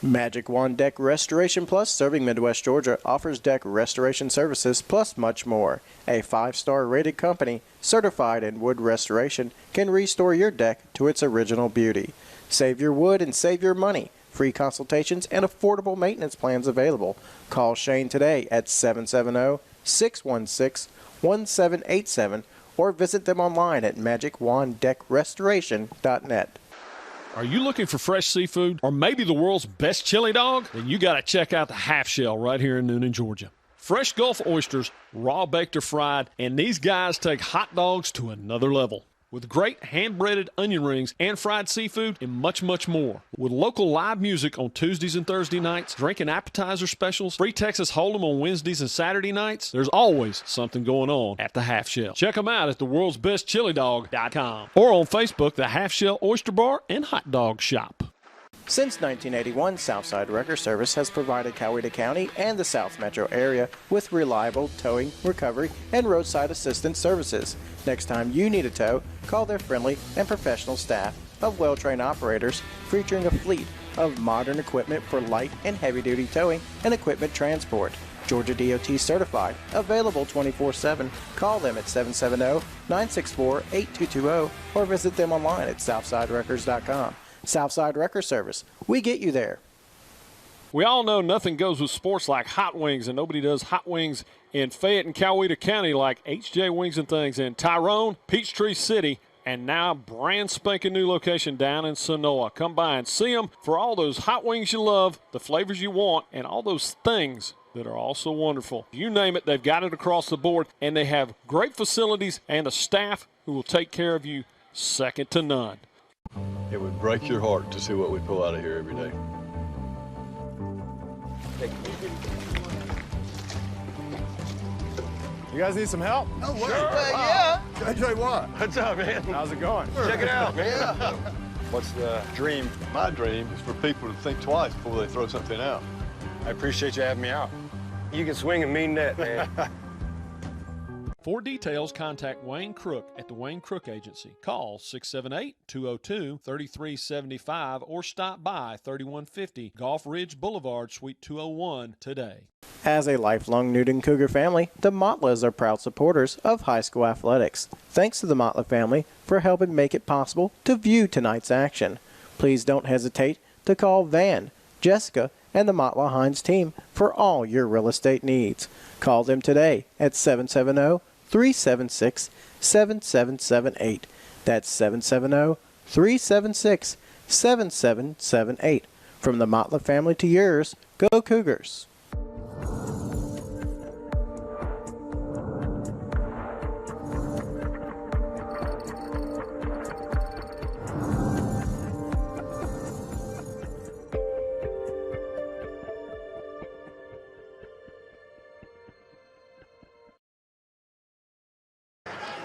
Magic Wand Deck Restoration Plus, serving Midwest Georgia, offers deck restoration services plus much more. A 5-star rated company, certified in wood restoration, can restore your deck to its original beauty. Save your wood and save your money. Free consultations and affordable maintenance plans available. Call Shane today at 770-616-1787 or visit them online at magicwanddeckrestoration.net. Are you looking for fresh seafood or maybe the world's best chili dog? Then you got to check out the Half Shell right here in Noonan, Georgia. Fresh Gulf oysters, raw baked or fried, and these guys take hot dogs to another level. With great hand-breaded onion rings and fried seafood and much, much more. With local live music on Tuesdays and Thursday nights, drink and appetizer specials, free Texas Hold'em on Wednesdays and Saturday nights, there's always something going on at the Half Shell. Check them out at theworldsbestchilidog.com or on Facebook, the Half Shell Oyster Bar and Hot Dog Shop. Since 1981, Southside Wrecker Service has provided Coweta County and the South Metro area with reliable towing, recovery, and roadside assistance services. Next time you need a tow, call their friendly and professional staff of well-trained operators featuring a fleet of modern equipment for light and heavy-duty towing and equipment transport. Georgia DOT certified, available 24/7. Call them at 770-964-8220 or visit them online at southsiderecords.com. Southside Wrecker Service. We get you there. We all know nothing goes with sports like hot wings, and nobody does hot wings in Fayette and Coweta County like H.J. Wings and Things in Tyrone, Peachtree City, and now brand spanking new location down in Sonoa. Come by and see them for all those hot wings you love, the flavors you want, and all those things that are also wonderful. You name it, they've got it across the board, and they have great facilities and a staff who will take care of you second to none. It would break your heart to see what we pull out of here every day. You guys need some help? Oh, sure. Yeah. JJ Watt. What's up, man? How's it going? Check it out, man. Yeah. What's the dream? My dream is for people to think twice before they throw something out. I appreciate you having me out. You can swing a mean net, man. For details, contact Wayne Crook at the Wayne Crook Agency. Call 678-202-3375 or stop by 3150 Gulf Ridge Boulevard, Suite 201 today. As a lifelong Newton Cougar family, the Motlas are proud supporters of high school athletics. Thanks to the Motla family for helping make it possible to view tonight's action. Please don't hesitate to call Van, Jessica, and the Motla Hines team for all your real estate needs. Call them today at 770-376-7778. That's 770-376-7778. From the Motla family to yours, go Cougars.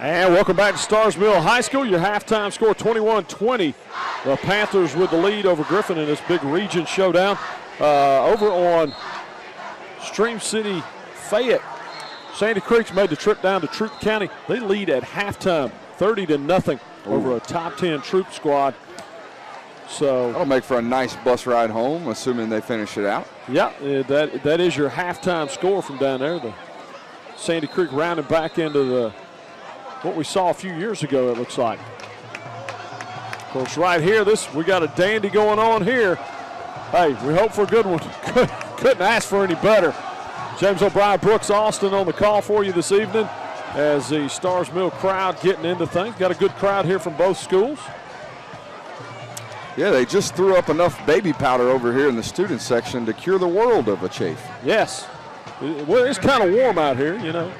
And welcome back to Starrs Mill High School. Your halftime score 21-20. The Panthers with the lead over Griffin in this big region showdown. Over on Stream City Fayette, Sandy Creek's made the trip down to Troup County. They lead at halftime 30-0 over a top 10 Troup squad. So that'll make for a nice bus ride home, assuming they finish it out. Yeah, that is your halftime score from down there. The Sandy Creek rounding back into the what we saw a few years ago, it looks like. Of course, right here, we got a dandy going on here. Hey, we hope for a good one. Couldn't ask for any better. James O'Brien, Brooks Austin on the call for you this evening as the Starrs Mill crowd getting into things. Got a good crowd here from both schools. Yeah, they just threw up enough baby powder over here in the student section to cure the world of a chafe. Yes. Well, it's kind of warm out here, you know.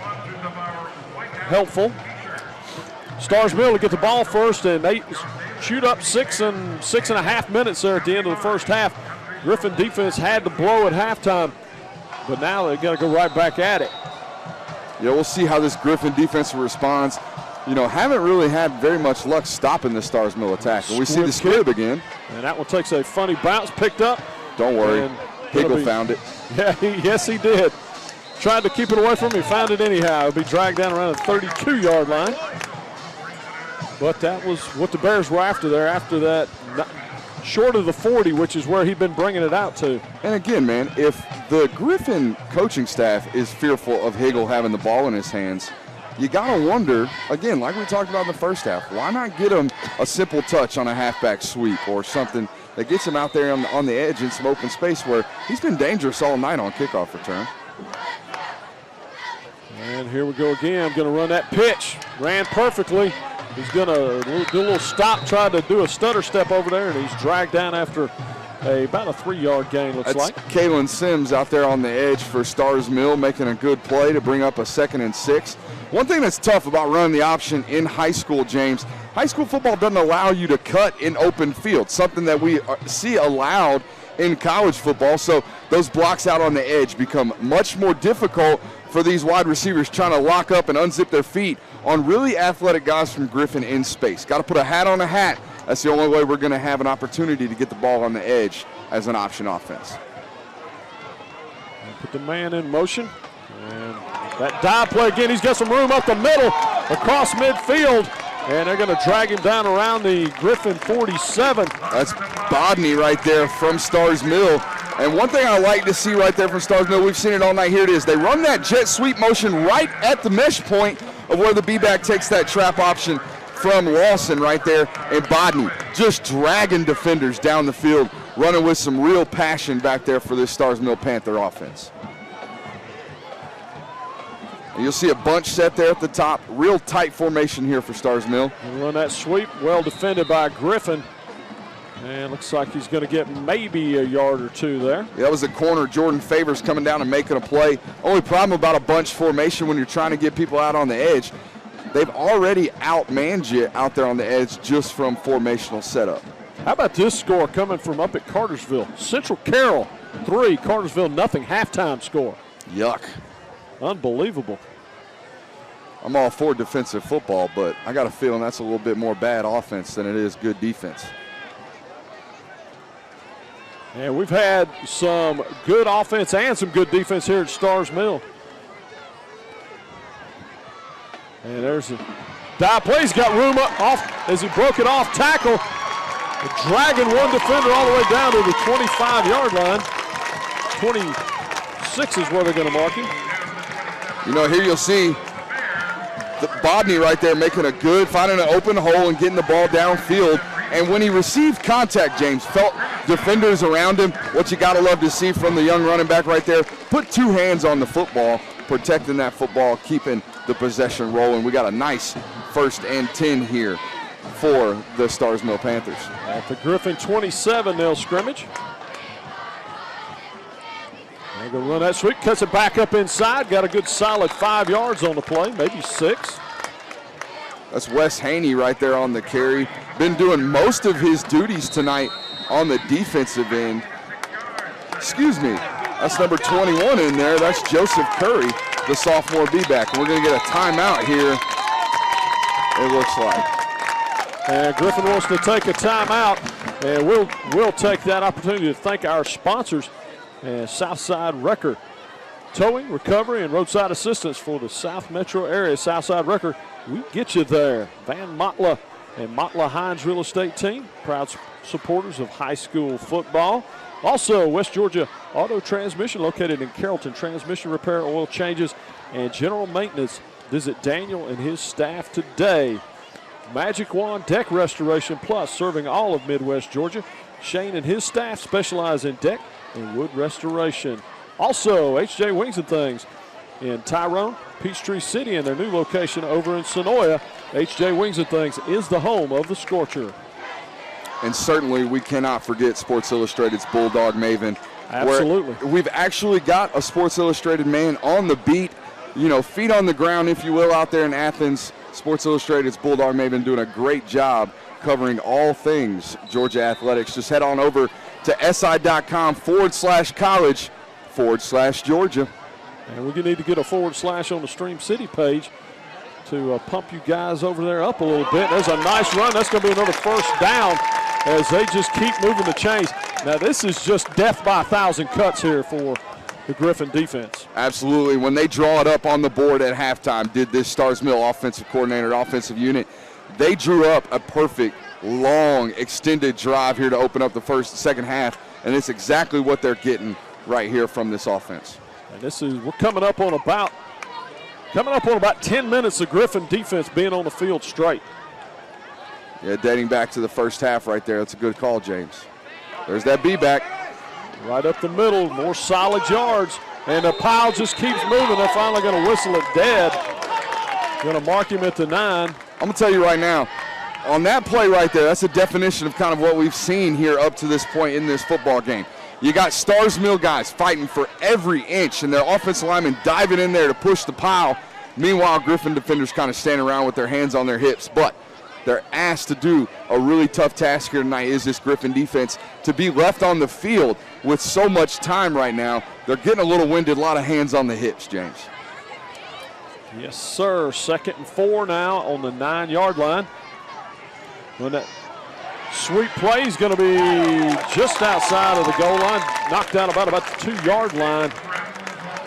Helpful. Starrs Mill to get the ball first, and they shoot up 6.5 minutes there at the end of the first half. Griffin defense had to blow at halftime, but now they've got to go right back at it. Yeah, we'll see how this Griffin defense responds. You know, haven't really had very much luck stopping the Starrs Mill attack. And we see the squib again. And that one takes a funny bounce, picked up. Don't worry, Higgle found it. Yeah, yes he did. Tried to keep it away from him, he found it anyhow. It'll be dragged down around the 32-yard line. But that was what the Bears were after there. After that short of the 40, which is where he'd been bringing it out to. And again, man, if the Griffin coaching staff is fearful of Higgle having the ball in his hands, you got to wonder, again, like we talked about in the first half, why not get him a simple touch on a halfback sweep or something that gets him out there on the edge in some open space where he's been dangerous all night on kickoff return. And here we go again. I'm going to run that pitch. Ran perfectly. He's going to do a little stop, try to do a stutter step over there, and he's dragged down after about a 3-yard gain, looks like. Kalen Sims out there on the edge for Stars Mill, making a good play to bring up a 2nd and 6. One thing that's tough about running the option in high school, James, high school football doesn't allow you to cut in open field, something that we see allowed in college football. So those blocks out on the edge become much more difficult for these wide receivers trying to lock up and unzip their feet on really athletic guys from Griffin in space. Got to put a hat on a hat. That's the only way we're going to have an opportunity to get the ball on the edge as an option offense. Put the man in motion. And that dive play again, he's got some room up the middle, across midfield, and they're going to drag him down around the Griffin 47. That's Bodney right there from Stars Mill. And one thing I like to see right there from Stars Mill, we've seen it all night, here it is. They run that jet sweep motion right at the mesh point of where the B-back takes that trap option from Lawson right there. And Bodney just dragging defenders down the field, running with some real passion back there for this Stars Mill Panther offense. And you'll see a bunch set there at the top. Real tight formation here for Stars Mill. And run that sweep, well defended by Griffin. And looks like he's going to get maybe a yard or two there. Yeah, that was the corner. Jordan Favors coming down and making a play. Only problem about a bunch formation when you're trying to get people out on the edge, they've already outmanned you out there on the edge just from formational setup. How about this score coming from up at Cartersville? Central Carroll 3, Cartersville nothing, halftime score. Yuck. Unbelievable. I'm all for defensive football, but I got a feeling that's a little bit more bad offense than it is good defense. And we've had some good offense and some good defense here at Stars Mill. And there's a dive play. He's got room up off as he broke it off tackle. Dragging one defender all the way down to the 25-yard line. 26 is where they're going to mark him. You know, here you'll see the Bodney right there making a good, finding an open hole and getting the ball downfield. And when he received contact, James, felt defenders around him. What you got to love to see from the young running back right there. Put 2 hands on the football, protecting that football, keeping the possession rolling. We got a nice 1st and 10 here for the Stars Mill Panthers. At the Griffin 27, they'll scrimmage. They're going to run that sweep, cuts it back up inside. Got a good solid 5 yards on the play, maybe 6. That's Wes Haney right there on the carry. Been doing most of his duties tonight on the defensive end. Excuse me, that's number 21 in there. That's Joseph Curry, the sophomore B-back. We're going to get a timeout here, it looks like. And Griffin wants to take a timeout, and we'll take that opportunity to thank our sponsors, Southside Wrecker Towing, Recovery, and Roadside Assistance for the South Metro area. Southside Wrecker, we get you there. Van Motla and Motla Hines Real Estate Team, proud supporters of high school football. Also, West Georgia Auto Transmission, located in Carrollton. Transmission repair, oil changes, and general maintenance. Visit Daniel and his staff today. Magic Wand Deck Restoration Plus, serving all of Midwest Georgia. Shane and his staff specialize in deck and wood restoration. Also, H.J. Wings and Things in Tyrone, Peachtree City, and their new location over in Sonoya. H.J. Wings and Things is the home of the Scorcher. And certainly we cannot forget Sports Illustrated's Bulldog Maven. Absolutely. We've actually got a Sports Illustrated man on the beat, you know, feet on the ground, if you will, out there in Athens. Sports Illustrated's Bulldog Maven doing a great job covering all things Georgia athletics. Just head on over to si.com/college/Georgia. And we need to get a / on the Stream City page to pump you guys over there up a little bit. There's a nice run. That's going to be another 1st down as they just keep moving the chains. Now, this is just death by 1,000 cuts here for the Griffin defense. Absolutely. When they draw it up on the board at halftime, did this Stars Mill offensive coordinator, offensive unit, they drew up a perfect long, extended drive here to open up the second half, and it's exactly what they're getting right here from this offense. And we're coming up on about 10 minutes of Griffin defense being on the field straight. Yeah, dating back to the first half right there. That's a good call, James. There's that B-back. Right up the middle, more solid yards. And the pile just keeps moving. They're finally going to whistle it dead. Going to mark him at the 9. I'm going to tell you right now, on that play right there, that's a definition of kind of what we've seen here up to this point in this football game. You got Stars Mill guys fighting for every inch, and their offensive linemen diving in there to push the pile. Meanwhile, Griffin defenders kind of standing around with their hands on their hips. But they're asked to do a really tough task here tonight, is this Griffin defense, to be left on the field with so much time right now. They're getting a little winded, a lot of hands on the hips, James. Yes, sir. 2nd and 4 now on the 9-yard line. When that sweep play is going to be just outside of the goal line, knocked down about the 2-yard line.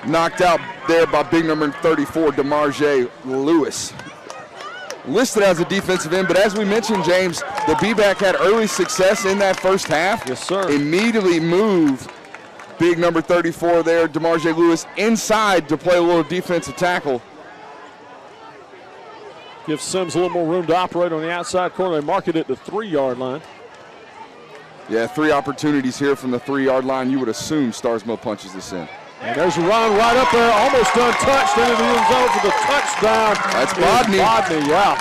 Knocked out there by big number 34, DeMarge Lewis. Listed as a defensive end, but as we mentioned, James, the B-back had early success in that first half. Yes, sir. Immediately moved big number 34 there, DeMarge Lewis, inside to play a little defensive tackle. Gives Sims a little more room to operate on the outside corner. They mark it at the 3-yard line. Yeah, 3 opportunities here from the 3-yard line. You would assume Stars Mill punches this in. And there's a run right up there, almost untouched into the end zone for the touchdown. That's Bodney. Bodney, yeah.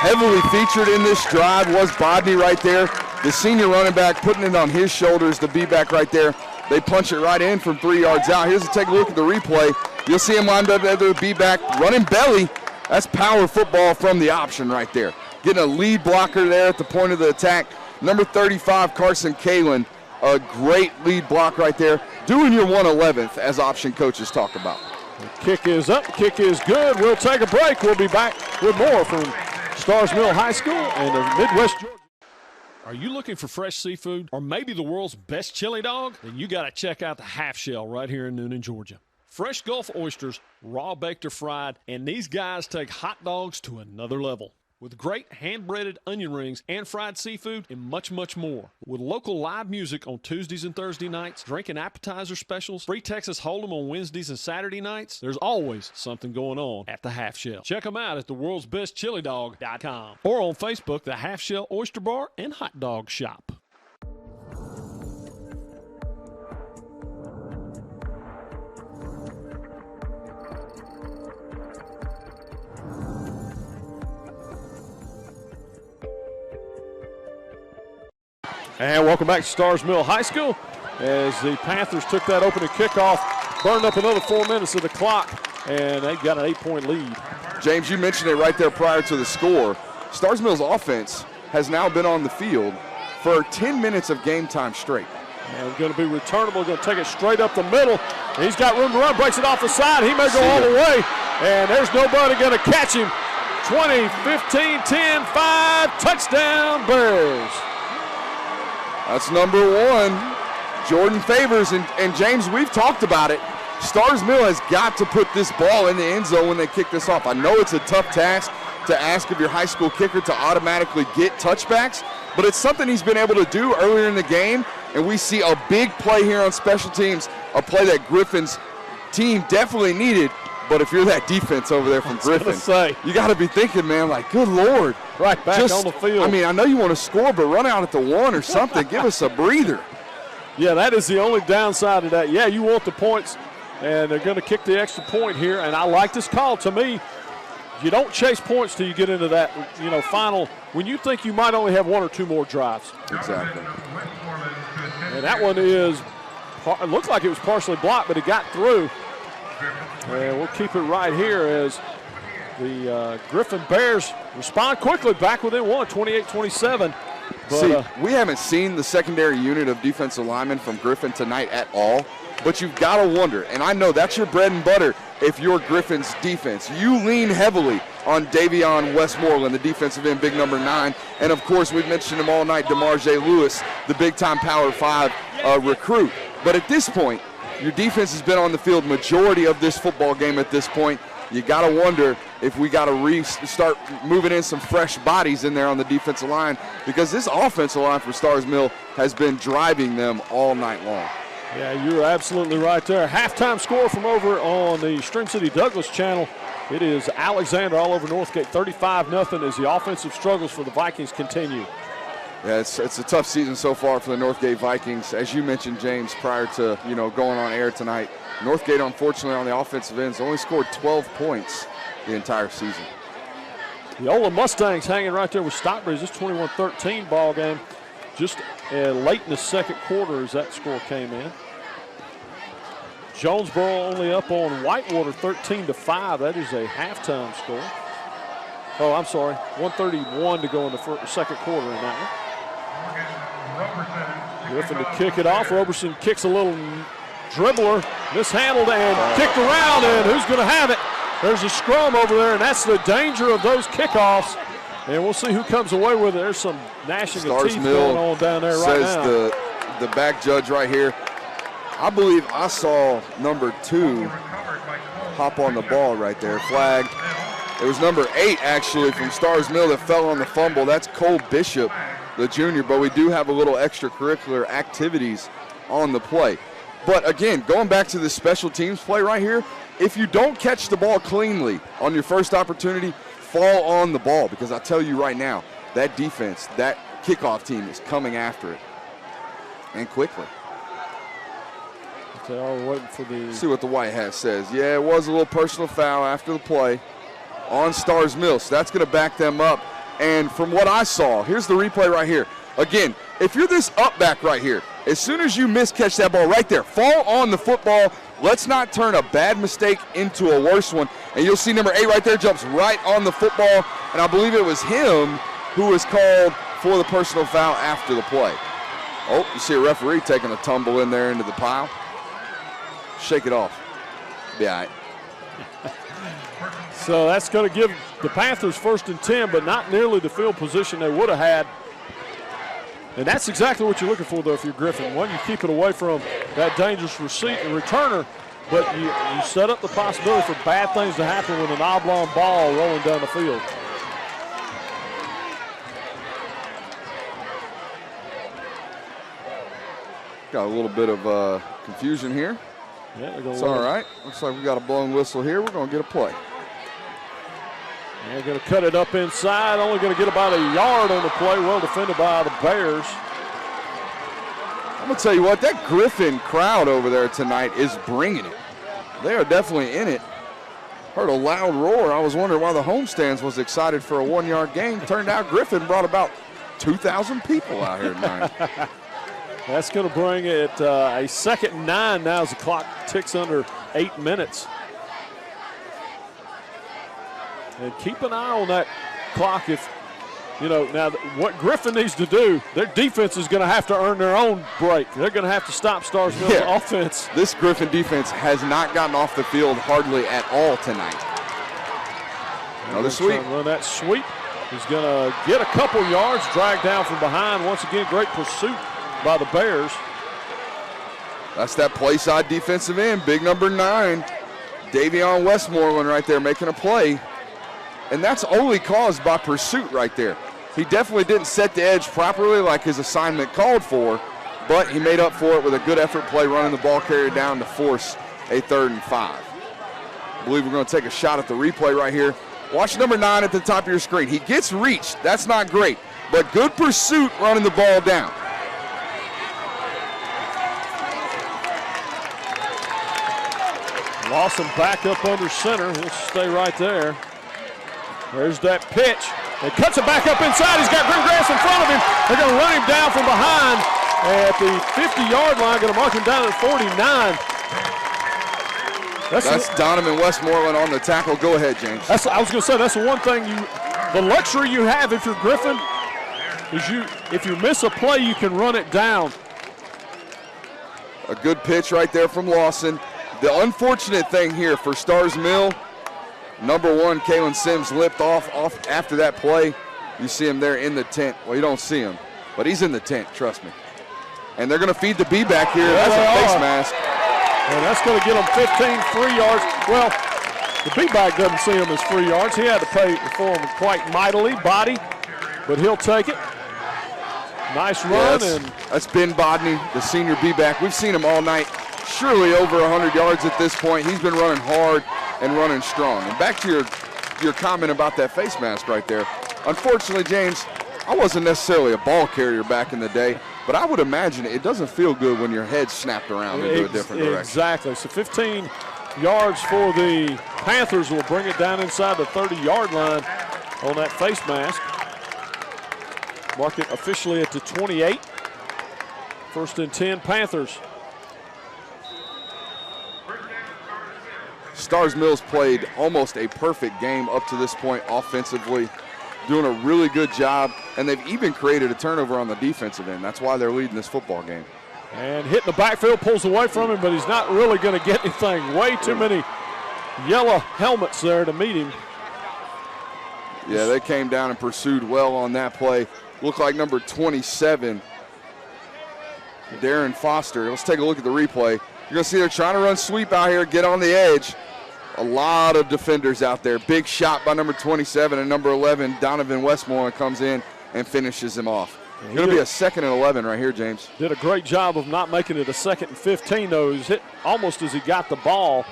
Heavily featured in this drive was Bodney right there. The senior running back putting it on his shoulders, the B-back right there. They punch it right in from 3 yards out. Here's a take a look at the replay. You'll see him lined up at the B-back, running belly. That's power football from the option right there. Getting a lead blocker there at the point of the attack. Number 35, Carson Kalen. A great lead block right there. Doing your 111th, as option coaches talk about. The kick is up, kick is good. We'll take a break. We'll be back with more from Stars Mill High School and the Midwest Georgia. Are you looking for fresh seafood or maybe the world's best chili dog? Then you got to check out the Half Shell right here in Noonan, Georgia. Fresh Gulf oysters, raw baked or fried, and these guys take hot dogs to another level. With great hand-breaded onion rings and fried seafood and much, much more. With local live music on Tuesdays and Thursday nights, drink and appetizer specials, free Texas Hold'em on Wednesdays and Saturday nights, there's always something going on at the Half Shell. Check them out at theworldsbestchilidog.com or on Facebook, the Half Shell Oyster Bar and Hot Dog Shop. And welcome back to Stars Mill High School as the Panthers took that opening kickoff, burned up another 4 minutes of the clock, and they got an 8-point lead. James, you mentioned it right there prior to the score. Stars Mill's offense has now been on the field for 10 minutes of game time straight. And going to be returnable, going to take it straight up the middle. He's got room to run, breaks it off the side. He may go all the way, and there's nobody going to catch him. 20, 15, 10, 5, touchdown Bears. That's number 1, Jordan Favors. And James, we've talked about it. Stars Mill has got to put this ball in the end zone when they kick this off. I know it's a tough task to ask of your high school kicker to automatically get touchbacks, but it's something he's been able to do earlier in the game, and we see a big play here on special teams, a play that Griffin's team definitely needed. But if you're that defense over there from Griffin, you got to be thinking, man, like, good Lord. Right back on the field. I mean, I know you want to score, but run out at the 1 or something. Give us a breather. Yeah, that is the only downside of that. Yeah, you want the points, and they're going to kick the extra point here. And I like this call. To me, you don't chase points till you get into that, final, when you think you might only have 1 or 2 more drives. Exactly. And that one it looked like it was partially blocked, but it got through. And we'll keep it right here as the Griffin Bears respond quickly back within 1, 28-27. See, we haven't seen the secondary unit of defensive linemen from Griffin tonight at all, but you've got to wonder, and I know that's your bread and butter if you're Griffin's defense. You lean heavily on Davion Westmoreland, the defensive end, big number 9, and of course we've mentioned him all night, DeMarge Lewis, the big-time Power 5 recruit. But at this point, your defense has been on the field majority of this football game at this point. You got to wonder, if we got to start moving in some fresh bodies in there on the defensive line, because this offensive line for Stars Mill has been driving them all night long. Yeah, you're absolutely right there. Halftime score from over on the Stream City Douglas channel. It is Alexander all over Northgate, 35-0 as the offensive struggles for the Vikings continue. Yeah, it's a tough season so far for the Northgate Vikings. As you mentioned, James, prior to going on air tonight, Northgate, unfortunately, on the offensive ends only scored 12 points the entire season. The Ola Mustangs hanging right there with Stockbridge. This 21-13 ball game. Just late in the second quarter as that score came in. Jonesboro only up on Whitewater 13-5. That is a halftime score. Oh, I'm sorry. 1:31 to go in the second quarter in that one. Griffin to kick it off. Roberson kicks a little dribbler, mishandled and kicked around, and who's going to have it? There's a scrum over there, and that's the danger of those kickoffs. And we'll see who comes away with it. There's some gnashing of teeth going on down there right now. Says the back judge right here. I believe I saw number 2 hop on the ball right there. Flag. It was number 8 actually from Stars Mill that fell on the fumble. That's Cole Bishop, the junior. But we do have a little extracurricular activities on the play. But again, going back to the special teams play right here, if you don't catch the ball cleanly on your first opportunity, fall on the ball, because I tell you right now, that defense, that kickoff team is coming after it, and quickly. So we're waiting for the. See what the white hat says. Yeah, it was a little personal foul after the play on Stars Mill, so that's going to back them up. And from what I saw, here's the replay right here. Again, if you're this up back right here, as soon as you miscatch that ball right there, fall on the football. Let's not turn a bad mistake into a worse one. And you'll see number 8 right there jumps right on the football. And I believe it was him who was called for the personal foul after the play. Oh, you see a referee taking a tumble in there into the pile. Shake it off. Be all right. So that's going to give the Panthers 1st and 10, but not nearly the field position they would have had. And that's exactly what you're looking for, though, if you're Griffin. One, you keep it away from that dangerous receipt and returner, but you set up the possibility for bad things to happen with an oblong ball rolling down the field. Got a little bit of confusion here. Yeah, it's all right. Looks like we got a blown whistle here. We're going to get a play. They're going to cut it up inside. Only going to get about a yard on the play. Well defended by the Bears. I'm going to tell you what, that Griffin crowd over there tonight is bringing it. They are definitely in it. Heard a loud roar. I was wondering why the homestands was excited for a 1-yard gain. Turned out Griffin brought about 2,000 people out here tonight. That's going to bring it a 2nd and 9 now as the clock ticks under 8 minutes. And keep an eye on that clock if, now what Griffin needs to do, their defense is going to have to earn their own break. They're going to have to stop Stars Mill's offense. This Griffin defense has not gotten off the field hardly at all tonight. Another sweep. Run that sweep. He's going to get a couple yards, dragged down from behind. Once again, great pursuit by the Bears. That's that play side defensive end, big number 9, Davion Westmoreland right there making a play. And that's only caused by pursuit right there. He definitely didn't set the edge properly like his assignment called for, but he made up for it with a good effort play running the ball carrier down to force a 3rd and 5. I believe we're going to take a shot at the replay right here. Watch number 9 at the top of your screen. He gets reached. That's not great, but good pursuit running the ball down. Lawson back up under center. He'll stay right there. There's that pitch. He cuts it back up inside. He's got green grass in front of him. They're going to run him down from behind at the 50-yard line. Going to mark him down at 49. That's Donovan Westmoreland on the tackle. Go ahead, James. I was going to say, that's the one thing the luxury you have if you're Griffin is if you miss a play, you can run it down. A good pitch right there from Lawson. The unfortunate thing here for Stars Mill, number 1, Kalen Sims limped off after that play. You see him there in the tent. Well, you don't see him, but he's in the tent, trust me. And they're going to feed the B back here. That's a face mask. And that's going to get them 15 free yards. Well, The B-back doesn't see him as free yards. He had to pay for him quite mightily, body, but he'll take it. Nice run. That's Ben Bodney, the senior B-back. We've seen him all night, surely over 100 yards at this point. He's been running hard and running strong. And back to your comment about that face mask right there. Unfortunately, James, I wasn't necessarily a ball carrier back in the day, but I would imagine it doesn't feel good when your head's snapped around into a different direction. Exactly. So 15 yards for the Panthers will bring it down inside the 30-yard line on that face mask. Mark it officially at the 28. 1st and 10, Panthers. Stars Mills played almost a perfect game up to this point offensively, doing a really good job, and they've even created a turnover on the defensive end. That's why they're leading this football game. And hitting the backfield, pulls away from him, but he's not really going to get anything. Way too many yellow helmets there to meet him. Yeah, they came down and pursued well on that play. Looked like number 27, Darren Foster. Let's take a look at the replay. You're going to see they're trying to run sweep out here, get on the edge. A lot of defenders out there. Big shot by number 27 and number 11, Donovan Westmoreland, comes in and finishes him off. It's going to be a 2nd and 11 right here, James. Did a great job of not making it a 2nd and 15, though. He was hit almost as he got the ball.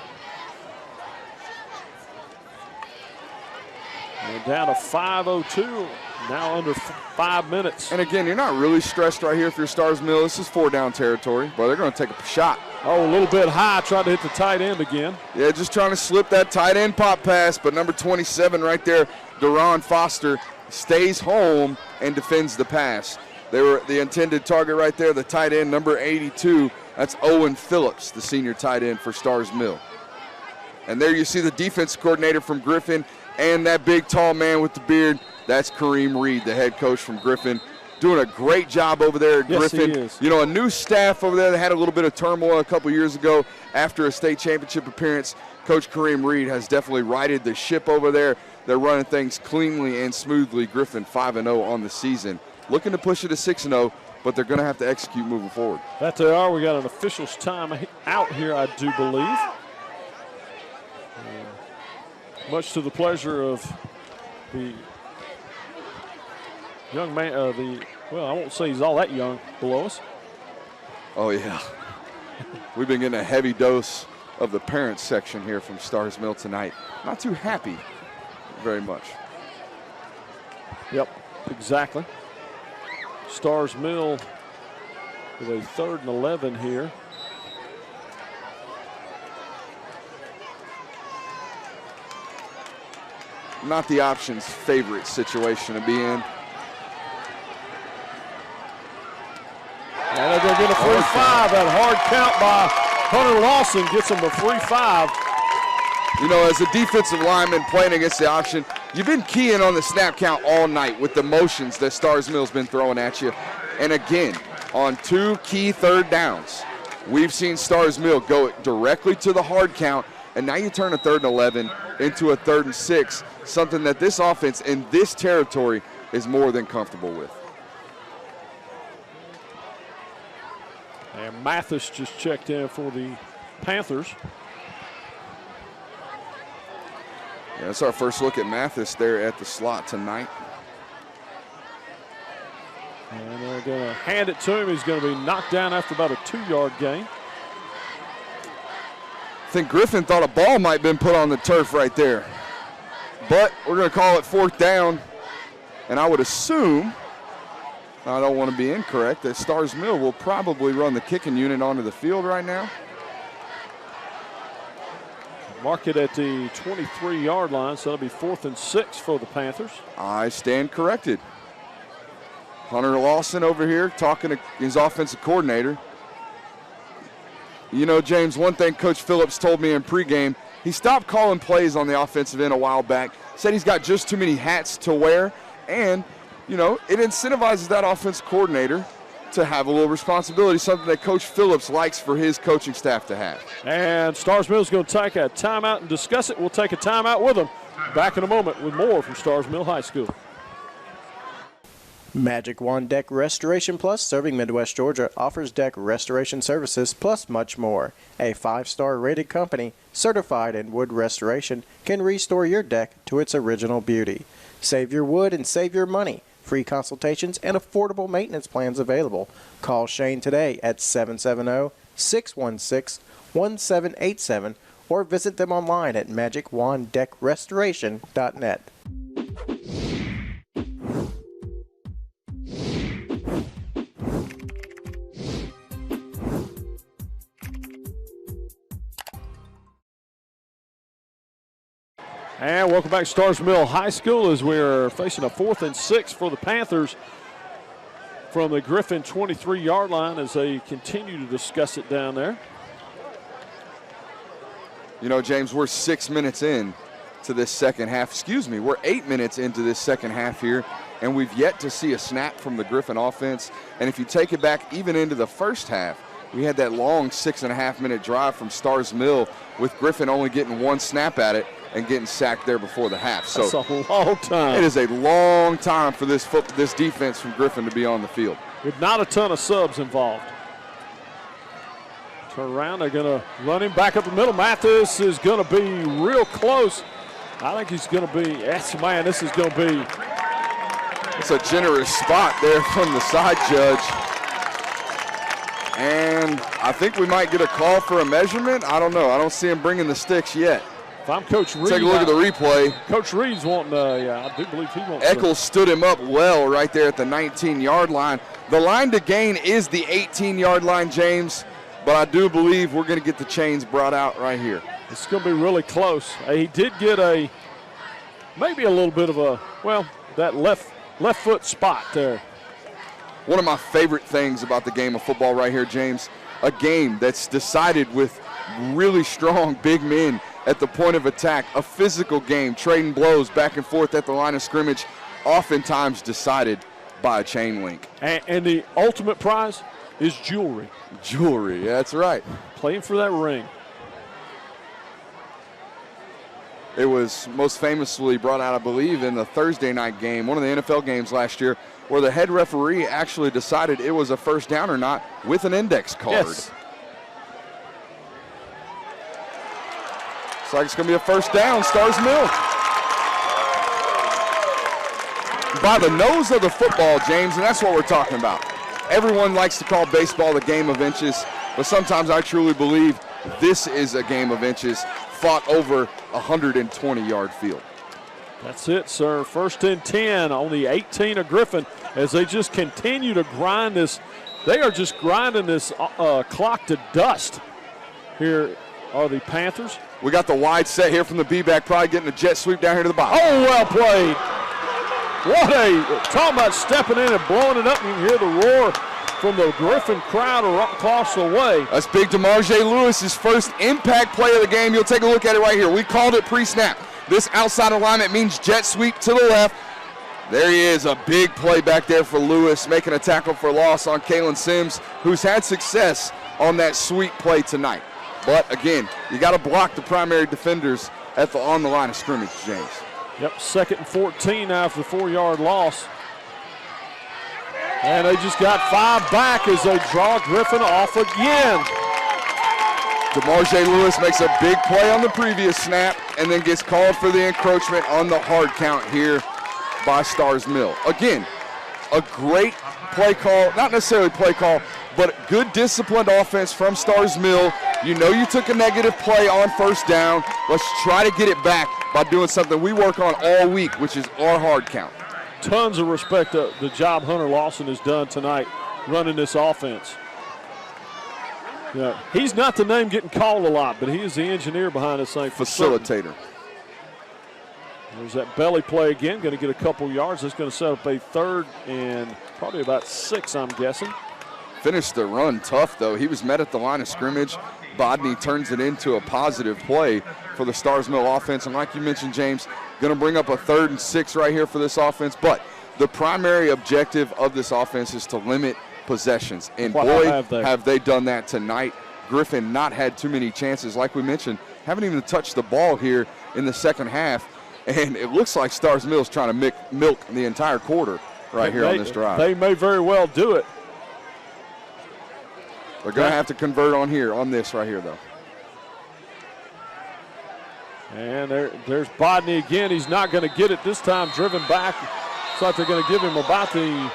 And down to 5:02, now under 5 minutes. And again, you're not really stressed right here if you're Stars Mill. This is 4-down territory, but they're going to take a shot. Oh, a little bit high, tried to hit the tight end again. Yeah, just trying to slip that tight end pop pass, but number 27 right there, Deron Foster, stays home and defends the pass. They were the intended target right there, the tight end, number 82. That's Owen Phillips, the senior tight end for Stars Mill. And there you see the defense coordinator from Griffin, and that big, tall man with the beard, that's Kareem Reed, the head coach from Griffin, doing a great job over there at Griffin. Yes, he is. You know, a new staff over there that had a little bit of turmoil a couple years ago after a state championship appearance. Coach Kareem Reed has definitely righted the ship over there. They're running things cleanly and smoothly. Griffin 5-0 on the season. Looking to push it to 6-0, but they're going to have to execute moving forward. That they are. We got an official's time out here, I do believe. Much to the pleasure of the young man, well, I won't say he's all that young below us. Oh, yeah. We've been getting a heavy dose of the parents section here from Stars Mill tonight. Not too happy very much. Yep, exactly. Stars Mill with a 3rd and 11 here. Not the option's favorite situation to be in. And they're going to get a free 5. That hard count by Hunter Lawson gets them a free 5. You know, as a defensive lineman playing against the option, you've been keying on the snap count all night with the motions that Stars Mill's been throwing at you. And again, on 2 key 3rd downs, we've seen Stars Mill go directly to the hard count, and now you turn a 3rd and 11 into a 3rd and 6, something that this offense in this territory is more than comfortable with. And Mathis just checked in for the Panthers. Yeah, that's our first look at Mathis there at the slot tonight. And they're going to hand it to him. He's going to be knocked down after about a 2-yard gain. I think Griffin thought a ball might have been put on the turf right there. But we're going to call it 4th down. And I would assume, I don't want to be incorrect, that Stars Mill will probably run the kicking unit onto the field right now. Mark it at the 23-yard line, so that'll be 4th and 6 for the Panthers. I stand corrected. Hunter Lawson over here talking to his offensive coordinator. You know, James, one thing Coach Phillips told me in pregame, he stopped calling plays on the offensive end a while back, said he's got just too many hats to wear, and, you know, it incentivizes that offensive coordinator to have a little responsibility, something that Coach Phillips likes for his coaching staff to have. And Stars Mill is going to take a timeout and discuss it. We'll take a timeout with them. Back in a moment with more from Stars Mill High School. Magic Wand Deck Restoration Plus, serving Midwest Georgia, offers deck restoration services plus much more. A 5-star rated company, certified in wood restoration, can restore your deck to its original beauty. Save your wood and save your money. Free consultations and affordable maintenance plans available. Call Shane today at 770-616-1787 or visit them online at magicwanddeckrestoration.net. And welcome back to Stars Mill High School as we're facing a 4th and 6 for the Panthers from the Griffin 23-yard line as they continue to discuss it down there. You know, James, we're 6 minutes in to this second half. Excuse me, we're 8 minutes into this second half here, and we've yet to see a snap from the Griffin offense. And if you take it back even into the first half, we had that long 6.5-minute drive from Stars Mill with Griffin only getting one snap at it and getting sacked there before the half. So that's a long time. It is a long time for this defense from Griffin to be on the field. With not a ton of subs involved. Turn around, they're going to run him back up the middle. Mathis is going to be real close. I think he's going to be, this is going to be. It's a generous spot there from the side judge. And I think we might get a call for a measurement. I don't know. I don't see him bringing the sticks yet. If I'm Coach Reed. Take a look at the replay. Coach Reed's wanting, I do believe he wants Eccles stood him up well right there at the 19-yard line. The line to gain is the 18-yard line, James, but I do believe we're going to get the chains brought out right here. It's going to be really close. He did get maybe a little bit of that left foot spot there. One of my favorite things about the game of football right here, James, a game that's decided with really strong big men at the point of attack, a physical game, trading blows back and forth at the line of scrimmage, oftentimes decided by a chain link. And the ultimate prize is jewelry. Jewelry, yeah, that's right. Playing for that ring. It was most famously brought out, I believe, in the Thursday night game, one of the NFL games last year, where the head referee actually decided it was a first down or not with an index card. Yes. Looks like it's going to be a first down, Stars Mill. By the nose of the football, James, and that's what we're talking about. Everyone likes to call baseball the game of inches, but sometimes I truly believe this is a game of inches fought over a 120-yard field. That's it, sir. 1st and 10 on the 18 of Griffin as they just continue to grind this. They are just grinding this clock to dust. Here are the Panthers. We got the wide set here from the B-back, probably getting a jet sweep down here to the bottom. Oh, well played. Talking about stepping in and blowing it up. You can hear the roar from the Griffin crowd across the way. That's big DeMarge Lewis's first impact play of the game. You'll take a look at it right here. We called it pre-snap. This outside alignment means jet sweep to the left. There he is, a big play back there for Lewis, making a tackle for loss on Kalen Sims, who's had success on that sweep play tonight. But again, you got to block the primary defenders on the line of scrimmage, James. Yep, 2nd and 14 after the 4-yard loss. And they just got 5 back as they draw Griffin off again. DeMarge Lewis makes a big play on the previous snap and then gets called for the encroachment on the hard count here by Stars Mill. Again, a great play call, not necessarily play call, but good disciplined offense from Stars Mill. You know you took a negative play on first down. Let's try to get it back by doing something we work on all week, which is our hard count. Tons of respect to the job Hunter Lawson has done tonight running this offense. Yeah, he's not the name getting called a lot, but he is the engineer behind this thing. Facilitator. There's that belly play again, going to get a couple yards. That's going to set up a 3rd and probably about 6, I'm guessing. Finished the run tough, though. He was met at the line of scrimmage. Bodney turns it into a positive play for the Stars Mill offense. And like you mentioned, James, going to bring up a 3rd and 6 right here for this offense. But the primary objective of this offense is to limit possessions. And boy, have they done that tonight. Griffin not had too many chances. Like we mentioned, haven't even touched the ball here in the second half. And it looks like Stars Mill's trying to milk the entire quarter right here on this drive. They may very well do it. They're going to have to convert on here, on this right here, though. And there's Bodney again. He's not going to get it this time. Driven back. Looks like they're going to give him about the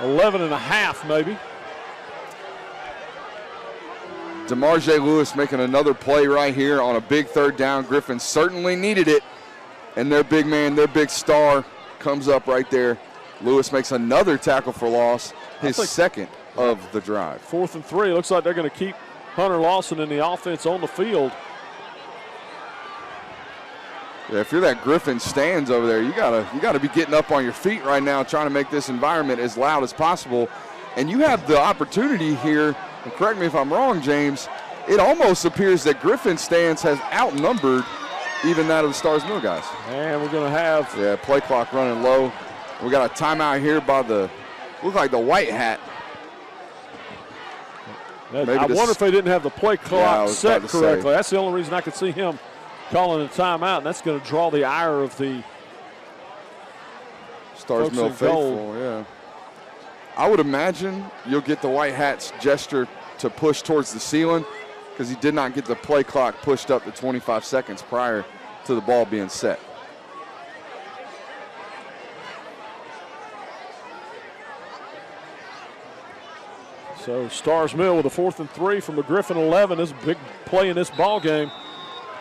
11 and a half, maybe. DeMarjay Lewis making another play right here on a big third down. Griffin certainly needed it. And their big man, their big star comes up right there. Lewis makes another tackle for loss, his second of the drive. 4th and 3. Looks like they're going to keep Hunter Lawson in the offense on the field. Yeah, if you're that Griffin stands over there, you gotta be getting up on your feet right now, trying to make this environment as loud as possible. And you have the opportunity here, and correct me if I'm wrong, James, it almost appears that Griffin stands has outnumbered even that of the Stars Mill guys. And we're gonna have play clock running low. We got a timeout here by look like the white hat. I wonder if they didn't have the play clock set correctly. That's the only reason I could see him calling a timeout, and that's going to draw the ire of the Stars Mill faithful. Yeah, I would imagine you'll get the white hat's gesture to push towards the ceiling because he did not get the play clock pushed up to 25 seconds prior to the ball being set. So Stars Mill with a 4th and 3 from the Griffin 11. This is a big play in this ball game.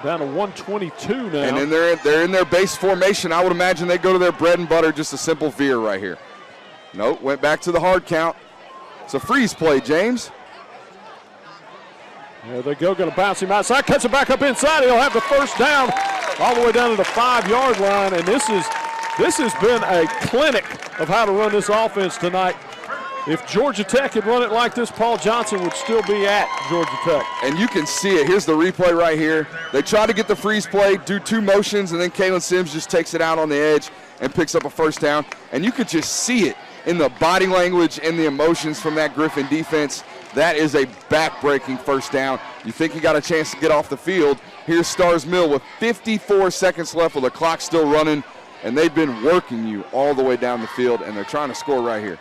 Down to 122 now. And then they're in their base formation. I would imagine they go to their bread and butter, just a simple veer right here. Nope, went back to the hard count. It's a freeze play, James. There they go, going to bounce him outside, cuts it back up inside. He'll have the first down all the way down to the 5-yard line. And this has been a clinic of how to run this offense tonight. If Georgia Tech had run it like this, Paul Johnson would still be at Georgia Tech. And you can see it. Here's the replay right here. They try to get the freeze play, do 2 motions, and then Kalen Sims just takes it out on the edge and picks up a first down. And you could just see it in the body language and the emotions from that Griffin defense. That is a back-breaking first down. You think you got a chance to get off the field. Here's Stars Mill with 54 seconds left with the clock still running, and they've been working you all the way down the field, and they're trying to score right here.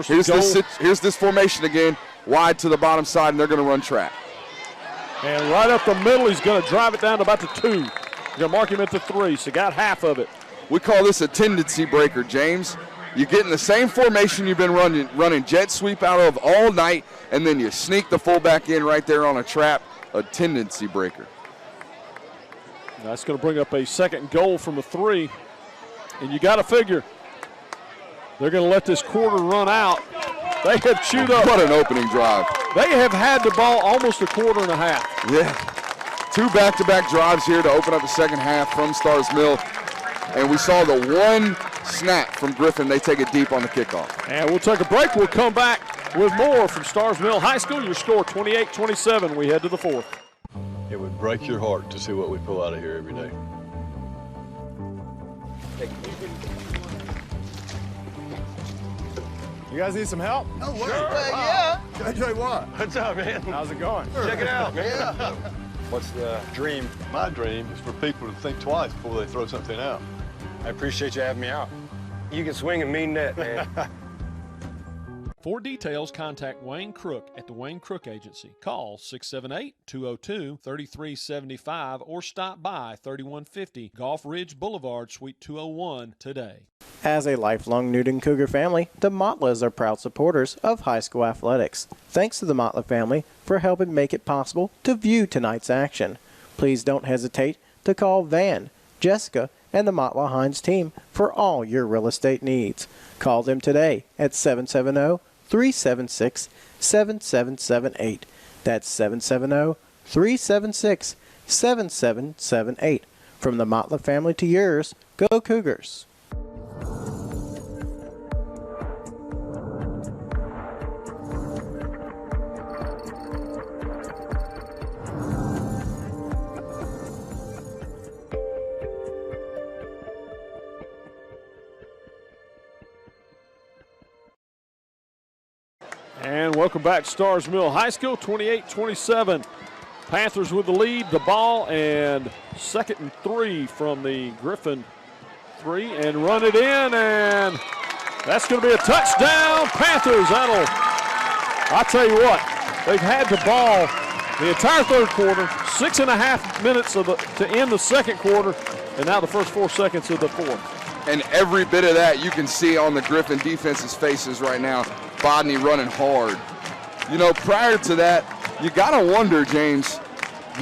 Here's this formation again, wide to the bottom side, and they're going to run trap. And right up the middle, he's going to drive it down to about the 2. He's going to mark him at the 3, so got half of it. We call this a tendency breaker, James. You get in the same formation you've been running jet sweep out of all night, and then you sneak the fullback in right there on a trap, a tendency breaker. That's going to bring up a 2nd goal from the 3, and you got to figure they're going to let this quarter run out. They have chewed up. What an opening drive. They have had the ball almost a quarter and a half. Yeah. 2 back-to-back drives here to open up the second half from Stars Mill. And we saw the 1 snap from Griffin. They take it deep on the kickoff. And we'll take a break. We'll come back with more from Stars Mill High School. Your score 28-27. We head to the 4th. It would break your heart to see what we pull out of here every day. You guys need some help? Oh, sure. Yeah. I tell you what. What's up, man? How's it going? Check it out, man. Yeah. What's the dream? My dream is for people to think twice before they throw something out. I appreciate you having me out. You can swing a mean net, man. For details, contact Wayne Crook at the Wayne Crook Agency. Call 678-202-3375 or stop by 3150 Gulf Ridge Boulevard, Suite 201 today. As a lifelong Newton Cougar family, the Motlas are proud supporters of high school athletics. Thanks to the Motla family for helping make it possible to view tonight's action. Please don't hesitate to call Van, Jessica, and the Motla Hines team for all your real estate needs. Call them today at 770-376-7778. That's 770-376-7778. From the Motla family to yours, go Cougars. And welcome back to Stars Mill High School, 28-27. Panthers with the lead, the ball, and 2nd and 3 from the Griffin 3 and run it in, and that's going to be a touchdown, Panthers. I'll tell you what, they've had the ball the entire third quarter, 6.5 minutes to end the second quarter, and now the first 4 seconds of the fourth. And every bit of that you can see on the Griffin defense's faces right now. Bodney running hard. You know, prior to that, you got to wonder, James,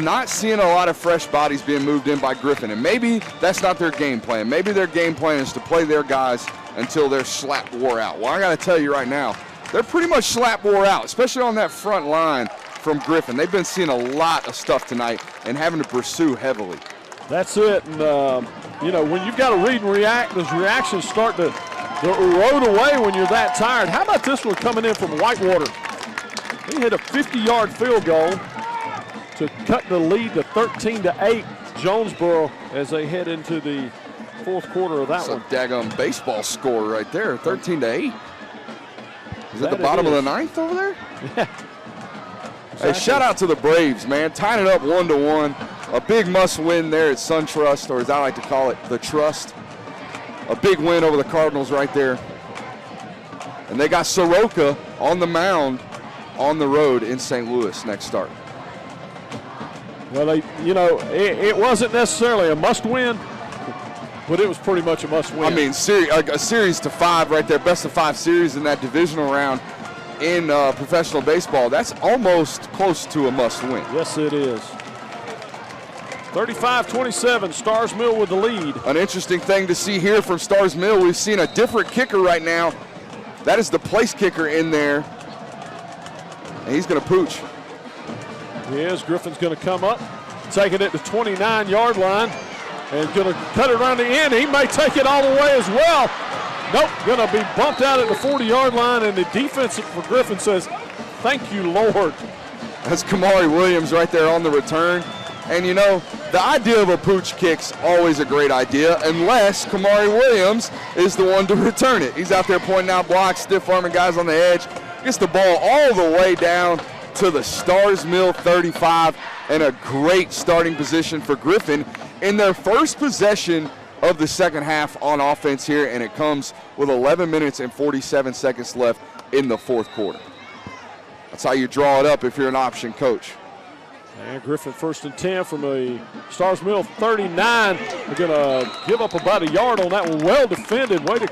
not seeing a lot of fresh bodies being moved in by Griffin. And maybe that's not their game plan. Maybe their game plan is to play their guys until they're slap wore out. Well, I got to tell you right now, they're pretty much slap wore out, especially on that front line from Griffin. They've been seeing a lot of stuff tonight and having to pursue heavily. That's it. And, you know, when you've got to read and react, those reactions start to erode away when you're that tired. How about this one coming in from Whitewater? He hit a 50-yard field goal to cut the lead to 13-8, Jonesboro, as they head into the fourth quarter of that one. That's a daggum baseball score right there, 13-8. Is that the it bottom of is. the ninth over there? Yeah. Hey, shout out to the Braves, man. Tying it up 1-1. A big must-win there at SunTrust, or as I like to call it, the Trust. A big win over the Cardinals right there. And they got Soroka on the mound on the road in St. Louis next start. Well, it wasn't necessarily a must-win, but it was pretty much a must-win. I mean, a series to 5 right there, best of 5 series in that divisional round in professional baseball. That's almost close to a must-win. Yes, it is. 35-27, Stars Mill with the lead. An interesting thing to see here from Stars Mill, we've seen a different kicker right now. That is the place kicker in there. And he's going to pooch. He is. Griffin's going to come up, taking it to 29-yard line, and going to cut it around the end. He may take it all the way as well. Nope, going to be bumped out at the 40-yard line, and the defense for Griffin says, thank you, Lord. That's Kamari Williams right there on the return. And, you know, the idea of a pooch kick's always a great idea unless Kamari Williams is the one to return it. He's out there pointing out blocks, stiff-arming guys on the edge. Gets the ball all the way down to the Stars Mill 35, and a great starting position for Griffin in their first possession of the second half on offense here, and it comes with 11 minutes and 47 seconds left in the fourth quarter. That's how you draw it up if you're an option coach. And Griffin 1st and 10 from a Stars Mill 39. They're going to give up about a yard on that one. Well defended. Way to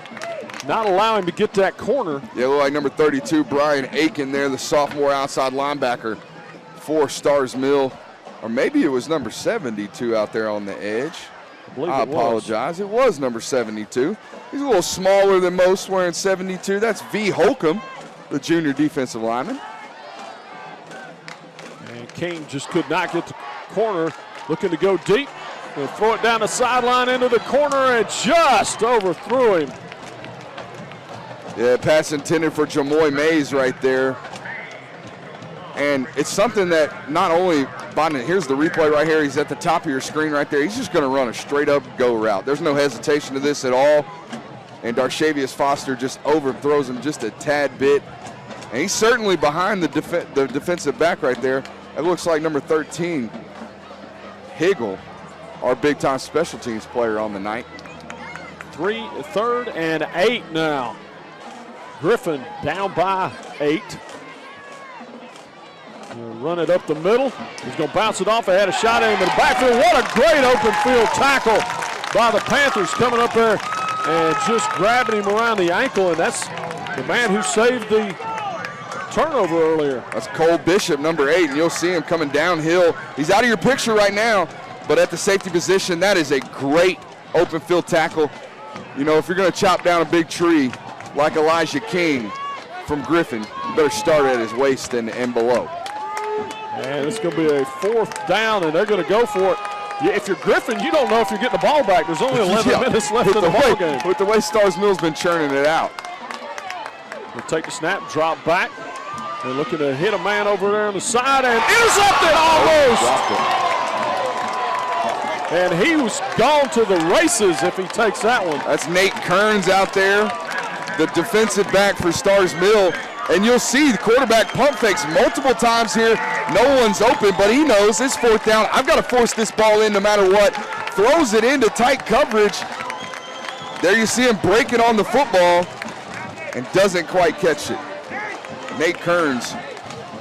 not allow him to get that corner. Yeah, look like number 32, Brian Aiken there, the sophomore outside linebacker for Stars Mill. Or maybe it was number 72 out there on the edge. I apologize. It was number 72. He's a little smaller than most, wearing 72. That's V. Holcomb, the junior defensive lineman. And King just could not get the corner. Looking to go deep. He'll throw it down the sideline into the corner and just overthrew him. Yeah, pass intended for Jamoy Mays right there. And it's something that not only Bodney, here's the replay right here. He's at the top of your screen right there. He's just going to run a straight-up go route. There's no hesitation to this at all. And Darshavius Foster just overthrows him just a tad bit. And he's certainly behind the defensive back right there. It looks like number 13, Higgle, our big-time special teams player on the night. 3rd and 8 now. Griffin down by 8. Run it up the middle. He's going to bounce it off. They had a shot at him in the backfield. What a great open field tackle by the Panthers, coming up there and just grabbing him around the ankle. And that's the man who saved the turnover earlier. That's Cole Bishop, number 8, and you'll see him coming downhill. He's out of your picture right now, but at the safety position, that is a great open field tackle. You know, if you're going to chop down a big tree like Elijah King from Griffin, you better start at his waist and below. And it's going to be a 4th down, and they're going to go for it. If you're Griffin, you don't know if you're getting the ball back. There's only 11 minutes left in the ball game. With the way Stars Mill's been churning it out. We'll take the snap, drop back. They're looking to hit a man over there on the side, and intercepted almost. And he was gone to the races if he takes that one. That's Nate Kearns out there, the defensive back for Stars Mill. And you'll see the quarterback pump fakes multiple times here. No one's open, but he knows it's 4th down. I've got to force this ball in no matter what. Throws it into tight coverage. There you see him breaking on the football and doesn't quite catch it. Nate Kearns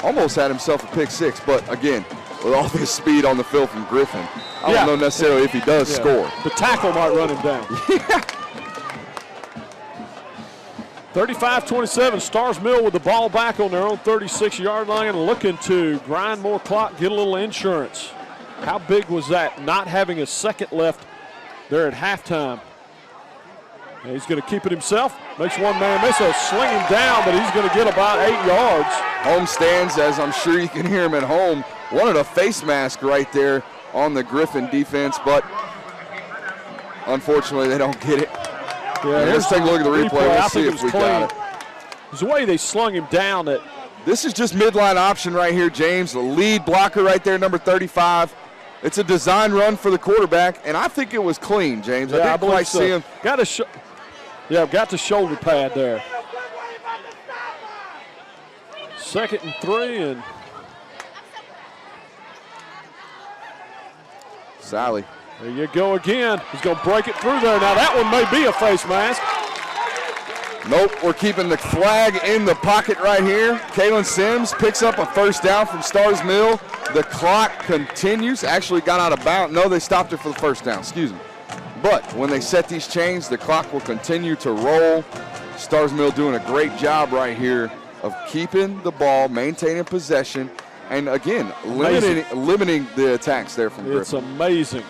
almost had himself a pick six, but again, with all this speed on the field from Griffin, I don't know necessarily if he does score. The tackle might run him down. Yeah. 35-27, Stars Mill with the ball back on their own 36-yard line, looking to grind more clock, get a little insurance. How big was that, not having a second left there at halftime? And he's going to keep it himself. Makes one man miss, a sling him down, but he's going to get about 8 yards. Home stands, as I'm sure you can hear him at home, wanted a face mask right there on the Griffin defense, but unfortunately they don't get it. Yeah, let's take a look at the replay. Let's see if we got it. It's the way they slung him down. That this is just midline option right here, James. The lead blocker right there, number 35. It's a design run for the quarterback, and I think it was clean, James. I didn't quite see him. Got the shoulder pad there. 2nd and 3, and Sally. There you go again. He's going to break it through there. Now that one may be a face mask. Nope, we're keeping the flag in the pocket right here. Kalen Sims picks up a first down from Stars Mill. The clock continues. Actually got out of bounds. No, they stopped it for the first down. Excuse me. But when they set these chains, the clock will continue to roll. Stars Mill doing a great job right here of keeping the ball, maintaining possession, and again, limiting the attacks there from Griffin. It's amazing.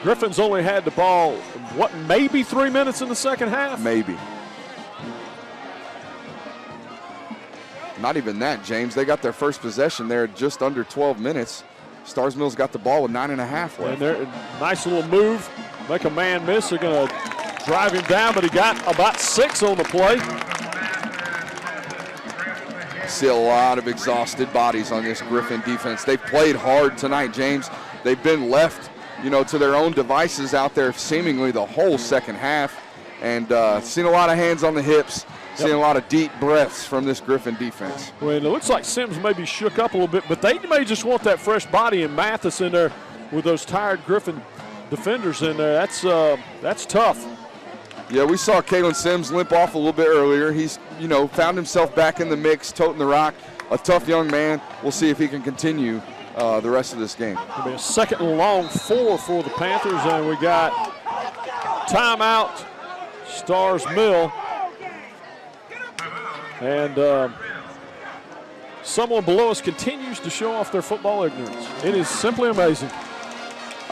Griffin's only had the ball, maybe 3 minutes in the second half? Maybe. Not even that, James. They got their first possession there just under 12 minutes. Stars Mill's got the ball with 9.5 left. And they're nice little move. Make a man miss. They're going to drive him down, but he got about 6 on the play. See a lot of exhausted bodies on this Griffin defense. They've played hard tonight, James. They've been left, to their own devices out there seemingly the whole second half. And seen a lot of hands on the hips, seeing a lot of deep breaths from this Griffin defense. Well, it looks like Sims may be shook up a little bit, but they may just want that fresh body, and Mathis in there with those tired Griffin defenders in there. That's tough. Yeah, we saw Kalen Sims limp off a little bit earlier. He's, found himself back in the mix, toting the rock. A tough young man. We'll see if he can continue the rest of this game. It'll be a 2nd and long 4 for the Panthers, and we got timeout, Stars Mill. And someone below us continues to show off their football ignorance. It is simply amazing.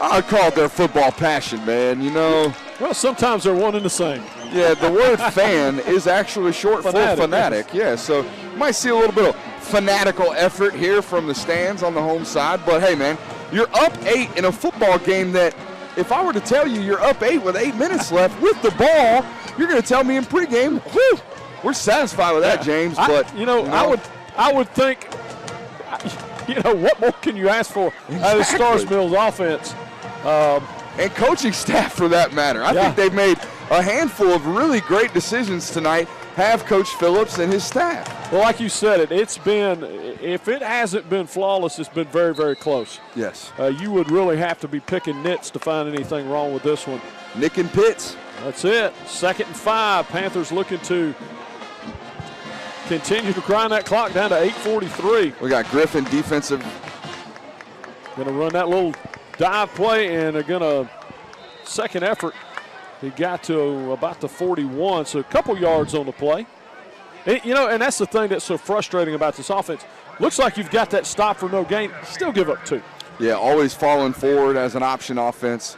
I call it their football passion, man, Well, sometimes they're one and the same. Yeah, the word fan is actually short for fanatic. Yeah, so you might see a little bit of fanatical effort here from the stands on the home side. But, hey, man, you're up 8 in a football game that if I were to tell you you're up 8 with 8 minutes left with the ball, you're going to tell me in pregame, whew, we're satisfied with that, James. But I would think, what more can you ask for out of the Stars Mills offense? And coaching staff, for that matter. I think they've made a handful of really great decisions tonight, have Coach Phillips and his staff. Well, like you said, if it hasn't been flawless, it's been very, very close. Yes. You would really have to be picking nits to find anything wrong with this one. Nick and Pitts. That's it. 2nd and 5. Panthers looking to continue to grind that clock down to 8:43. We got Griffin defensive. Going to run that little dive play, and they're going to second effort. He got to about the 41, so a couple yards on the play. And that's the thing that's so frustrating about this offense. Looks like you've got that stop for no gain. Still give up 2. Yeah, always falling forward as an option offense.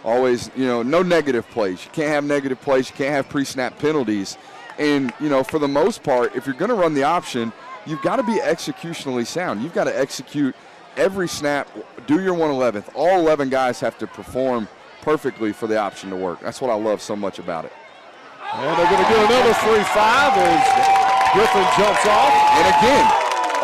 Always, no negative plays. You can't have negative plays. You can't have pre-snap penalties. And, for the most part, if you're going to run the option, you've got to be executionally sound. You've got to execute every snap, do your 1/11th. All 11 guys have to perform perfectly for the option to work. That's what I love so much about it. And they're going to get another 3-5 as Griffin jumps off. And again,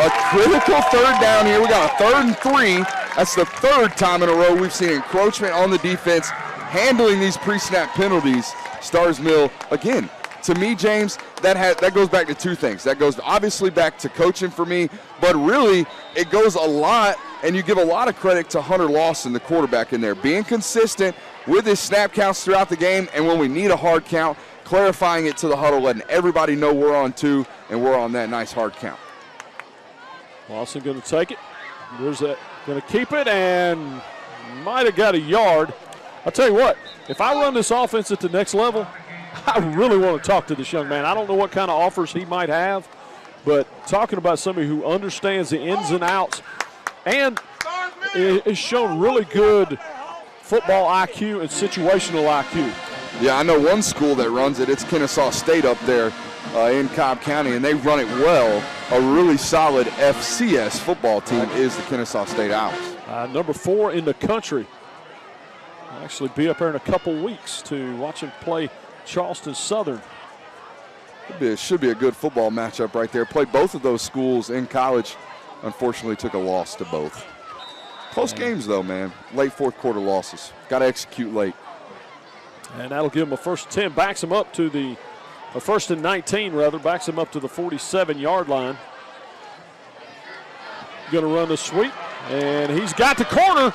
a critical third down here. We got a 3rd and 3. That's the 3rd time in a row we've seen encroachment on the defense, handling these pre-snap penalties. Stars Mill, again, to me, James, that goes back to 2 things. That goes obviously back to coaching for me, but really it goes a lot, and you give a lot of credit to Hunter Lawson, the quarterback in there, being consistent, with his snap counts throughout the game, and when we need a hard count, clarifying it to the huddle, letting everybody know we're on 2 and we're on that nice hard count. Lawson going to take it. There's that. Going to keep it and might have got a yard. I'll tell you what, if I run this offense at the next level, I really want to talk to this young man. I don't know what kind of offers he might have, but talking about somebody who understands the ins and outs and has shown really good football IQ and situational IQ. Yeah, I know one school that runs it. It's Kennesaw State up there in Cobb County, and they run it well. A really solid FCS football team is the Kennesaw State Owls. Number 4 in the country. I'll actually be up there in a couple weeks to watch him play Charleston Southern. It should be a good football matchup right there. Played both of those schools in college. Unfortunately, took a loss to both. Close games, though, man. Late fourth quarter losses. Got to execute late. And that'll give him a first 10. Backs him up to the first and 19, rather. Backs him up to the 47-yard line. Going to run the sweep. And he's got the corner.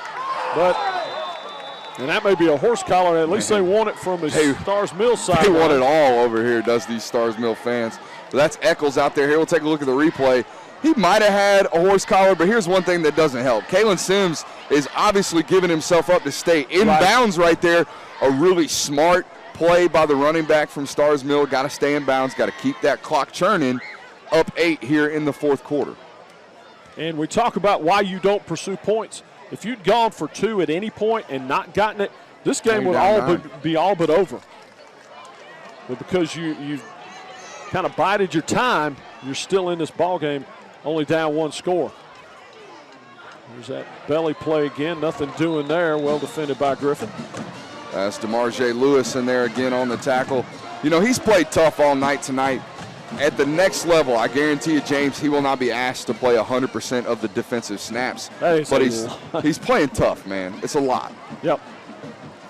And that may be a horse collar. At least they want it from his Stars Mill side. They want it all over here, does these Stars Mill fans. But that's Eccles out there. Here, we'll take a look at the replay. He might have had a horse collar, but here's one thing that doesn't help. Kalen Sims is obviously giving himself up to stay in bounds right there. A really smart play by the running back from Stars Mill. Got to stay in bounds, got to keep that clock churning. Up 8 here in the fourth quarter. And we talk about why you don't pursue points. If you'd gone for 2 at any point and not gotten it, this game would be all but over. But because you've kind of bided your time, you're still in this ball game, only down 1 score. There's that belly play again. Nothing doing there. Well defended by Griffin. That's DeMarjay Lewis in there again on the tackle. You know, he's played tough all night tonight. At the next level, I guarantee you, James, he will not be asked to play 100% of the defensive snaps. But he's playing tough, man. It's a lot. Yep.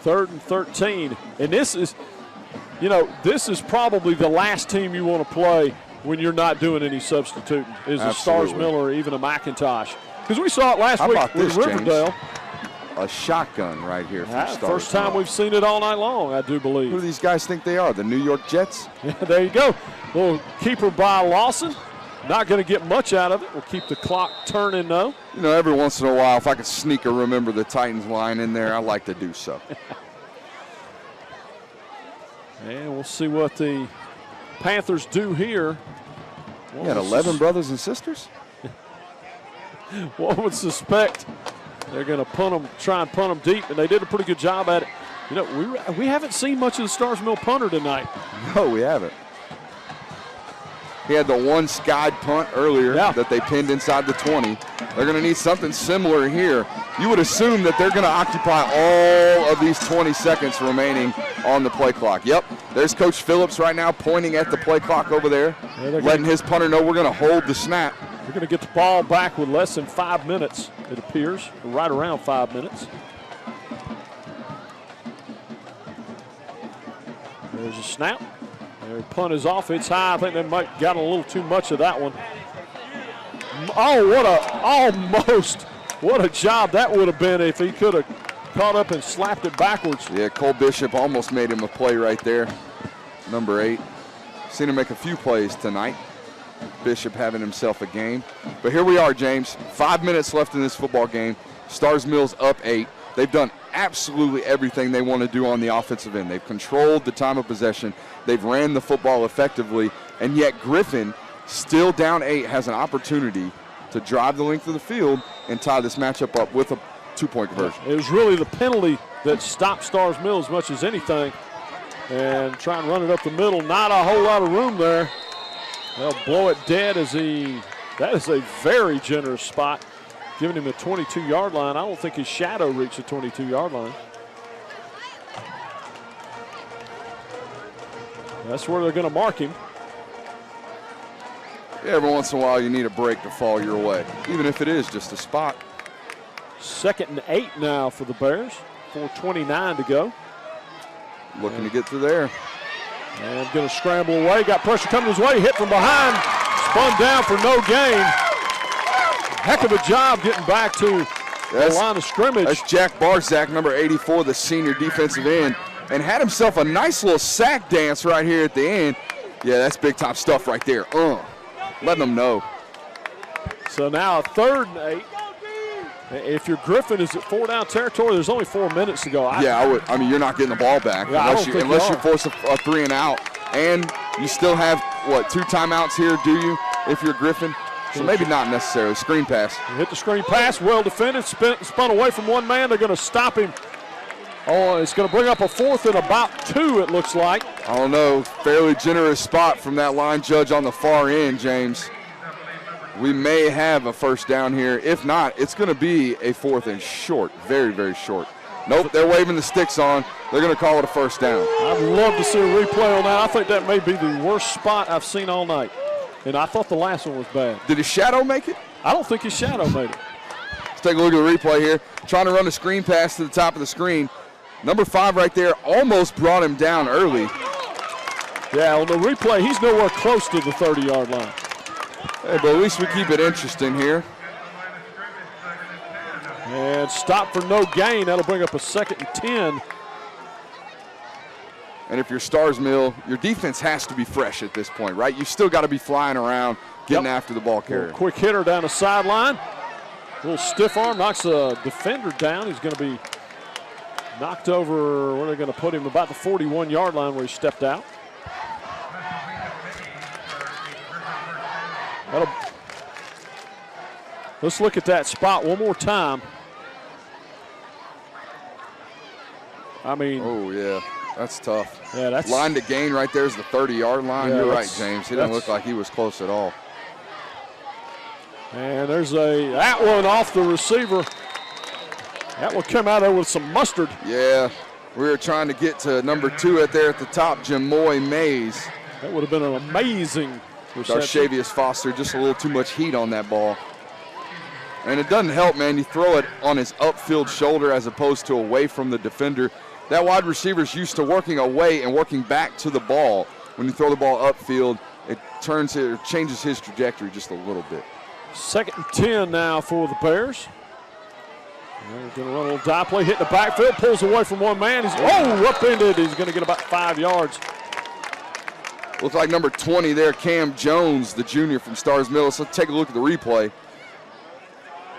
3rd and 13. And this is probably the last team you want to play when you're not doing any substituting, is a Stars Mill or even a McIntosh. Because we saw it last week with Riverdale. James? A shotgun right here from Stars First time we've seen it all night long, I do believe. Who do these guys think they are, the New York Jets? Yeah, there you go. Little keeper by Lawson. Not going to get much out of it. We'll keep the clock turning, though. You know, every once in a while, if I could sneak a Remember the Titans line in there, I like to do so. And we'll see what the Panthers do here. You got 11 brothers and sisters? One would suspect they're going to try and punt them deep, and they did a pretty good job at it. You know, we haven't seen much of the Stars Mill punter tonight. No, we haven't. He had the one skied punt earlier that they pinned inside the 20. They're going to need something similar here. You would assume that they're going to occupy all of these 20 seconds remaining on the play clock. Yep, there's Coach Phillips right now pointing at the play clock over there, letting his punter know we're going to hold the snap. We're going to get the ball back with less than 5 minutes, it appears, right around 5 minutes. There's a snap. Their punt is off. It's high. I think they might got a little too much of that one. Oh, what a job that would have been if he could have caught up and slapped it backwards. Yeah, Cole Bishop almost made him a play right there. Number 8. Seen him make a few plays tonight. Bishop having himself a game. But here we are, James. 5 minutes left in this football game. Stars Mill's up 8. They've done absolutely everything they want to do on the offensive end. They've controlled the time of possession. They've ran the football effectively. And yet Griffin, still down 8, has an opportunity to drive the length of the field and tie this matchup up with a 2-point conversion. It was really the penalty that stopped Stars Mill as much as anything. And try and run it up the middle. Not a whole lot of room there. They'll blow it dead that is a very generous spot. Giving him a 22-yard line. I don't think his shadow reached the 22-yard line. That's where they're going to mark him. Yeah, every once in a while you need a break to fall your way, even if it is just a spot. 2nd and 8 now for the Bears. 4:29 to go. Looking to get through there. And going to scramble away. Got pressure coming his way. Hit from behind. Spun down for no gain. Heck of a job getting back to the line of scrimmage. That's Jack Barzak, number 84, the senior defensive end, and had himself a nice little sack dance right here at the end. Yeah, that's big-time stuff right there. Letting them know. So now a 3rd and 8. If your Griffin is at 4-down territory, there's only 4 minutes to go. I mean, you're not getting the ball back unless you force a 3 and out. And you still have, 2 timeouts here, do you, if you're Griffin? So maybe not necessarily. Screen pass. He hit the screen pass, well defended, spun away from one man. They're going to stop him. Oh, it's going to bring up a 4th and about 2, it looks like. I don't know. Fairly generous spot from that line judge on the far end, James. We may have a 1st down here. If not, it's going to be a 4th and short. Very, very short. Nope, they're waving the sticks on. They're going to call it a 1st down. I'd love to see a replay on that. I think that may be the worst spot I've seen all night. And I thought the last one was bad. Did his shadow make it? I don't think his shadow made it. Let's take a look at the replay here. Trying to run a screen pass to the top of the screen. Number 5 right there almost brought him down early. Yeah, on the replay, he's nowhere close to the 30-yard line. Hey, but at least we keep it interesting here. And stop for no gain. That'll bring up a 2nd and 10. And if you're Stars Mill, your defense has to be fresh at this point, right? You still got to be flying around, getting after the ball carrier. Quick hitter down the sideline. A little stiff arm, knocks a defender down. He's going to be knocked over, where are they going to put him? About the 41-yard line where he stepped out. Let's look at that spot one more time. I mean. Oh, yeah. That's tough. Yeah, that's. Line to gain right there is the 30-yard line. Yeah, you're right, James. He didn't look like he was close at all. And there's that one off the receiver. That will come out there with some mustard. Yeah. We were trying to get to number 2 at the top, Jamoy Mays. That would have been an amazing reception. Darshavius Foster, just a little too much heat on that ball. And it doesn't help, man. You throw it on his upfield shoulder as opposed to away from the defender. That wide receiver's used to working away and working back to the ball. When you throw the ball upfield, it changes his trajectory just a little bit. 2nd and 10 now for the Bears. They're going to run a little dive play, hit the backfield, pulls away from one man. He's upended. He's going to get about 5 yards. Looks like number 20 there, Cam Jones, the junior from Stars Mill. So let's take a look at the replay.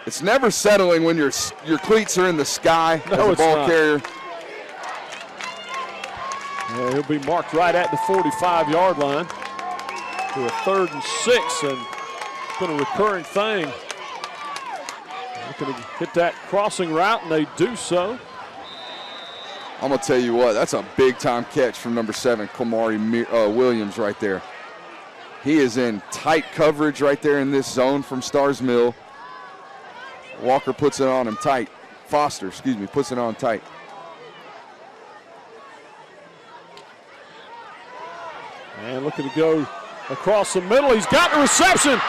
It's never settling when your cleats are in the sky as a ball carrier. Yeah, he'll be marked right at the 45-yard line for a 3rd and 6, and it's been a recurring thing. They're going to hit that crossing route, and they do so. I'm going to tell you what, that's a big-time catch from number 7, Kamari Williams right there. He is in tight coverage right there in this zone from Stars Mill. Walker puts it on him tight. Foster, puts it on tight. And looking to go across the middle. He's got the reception.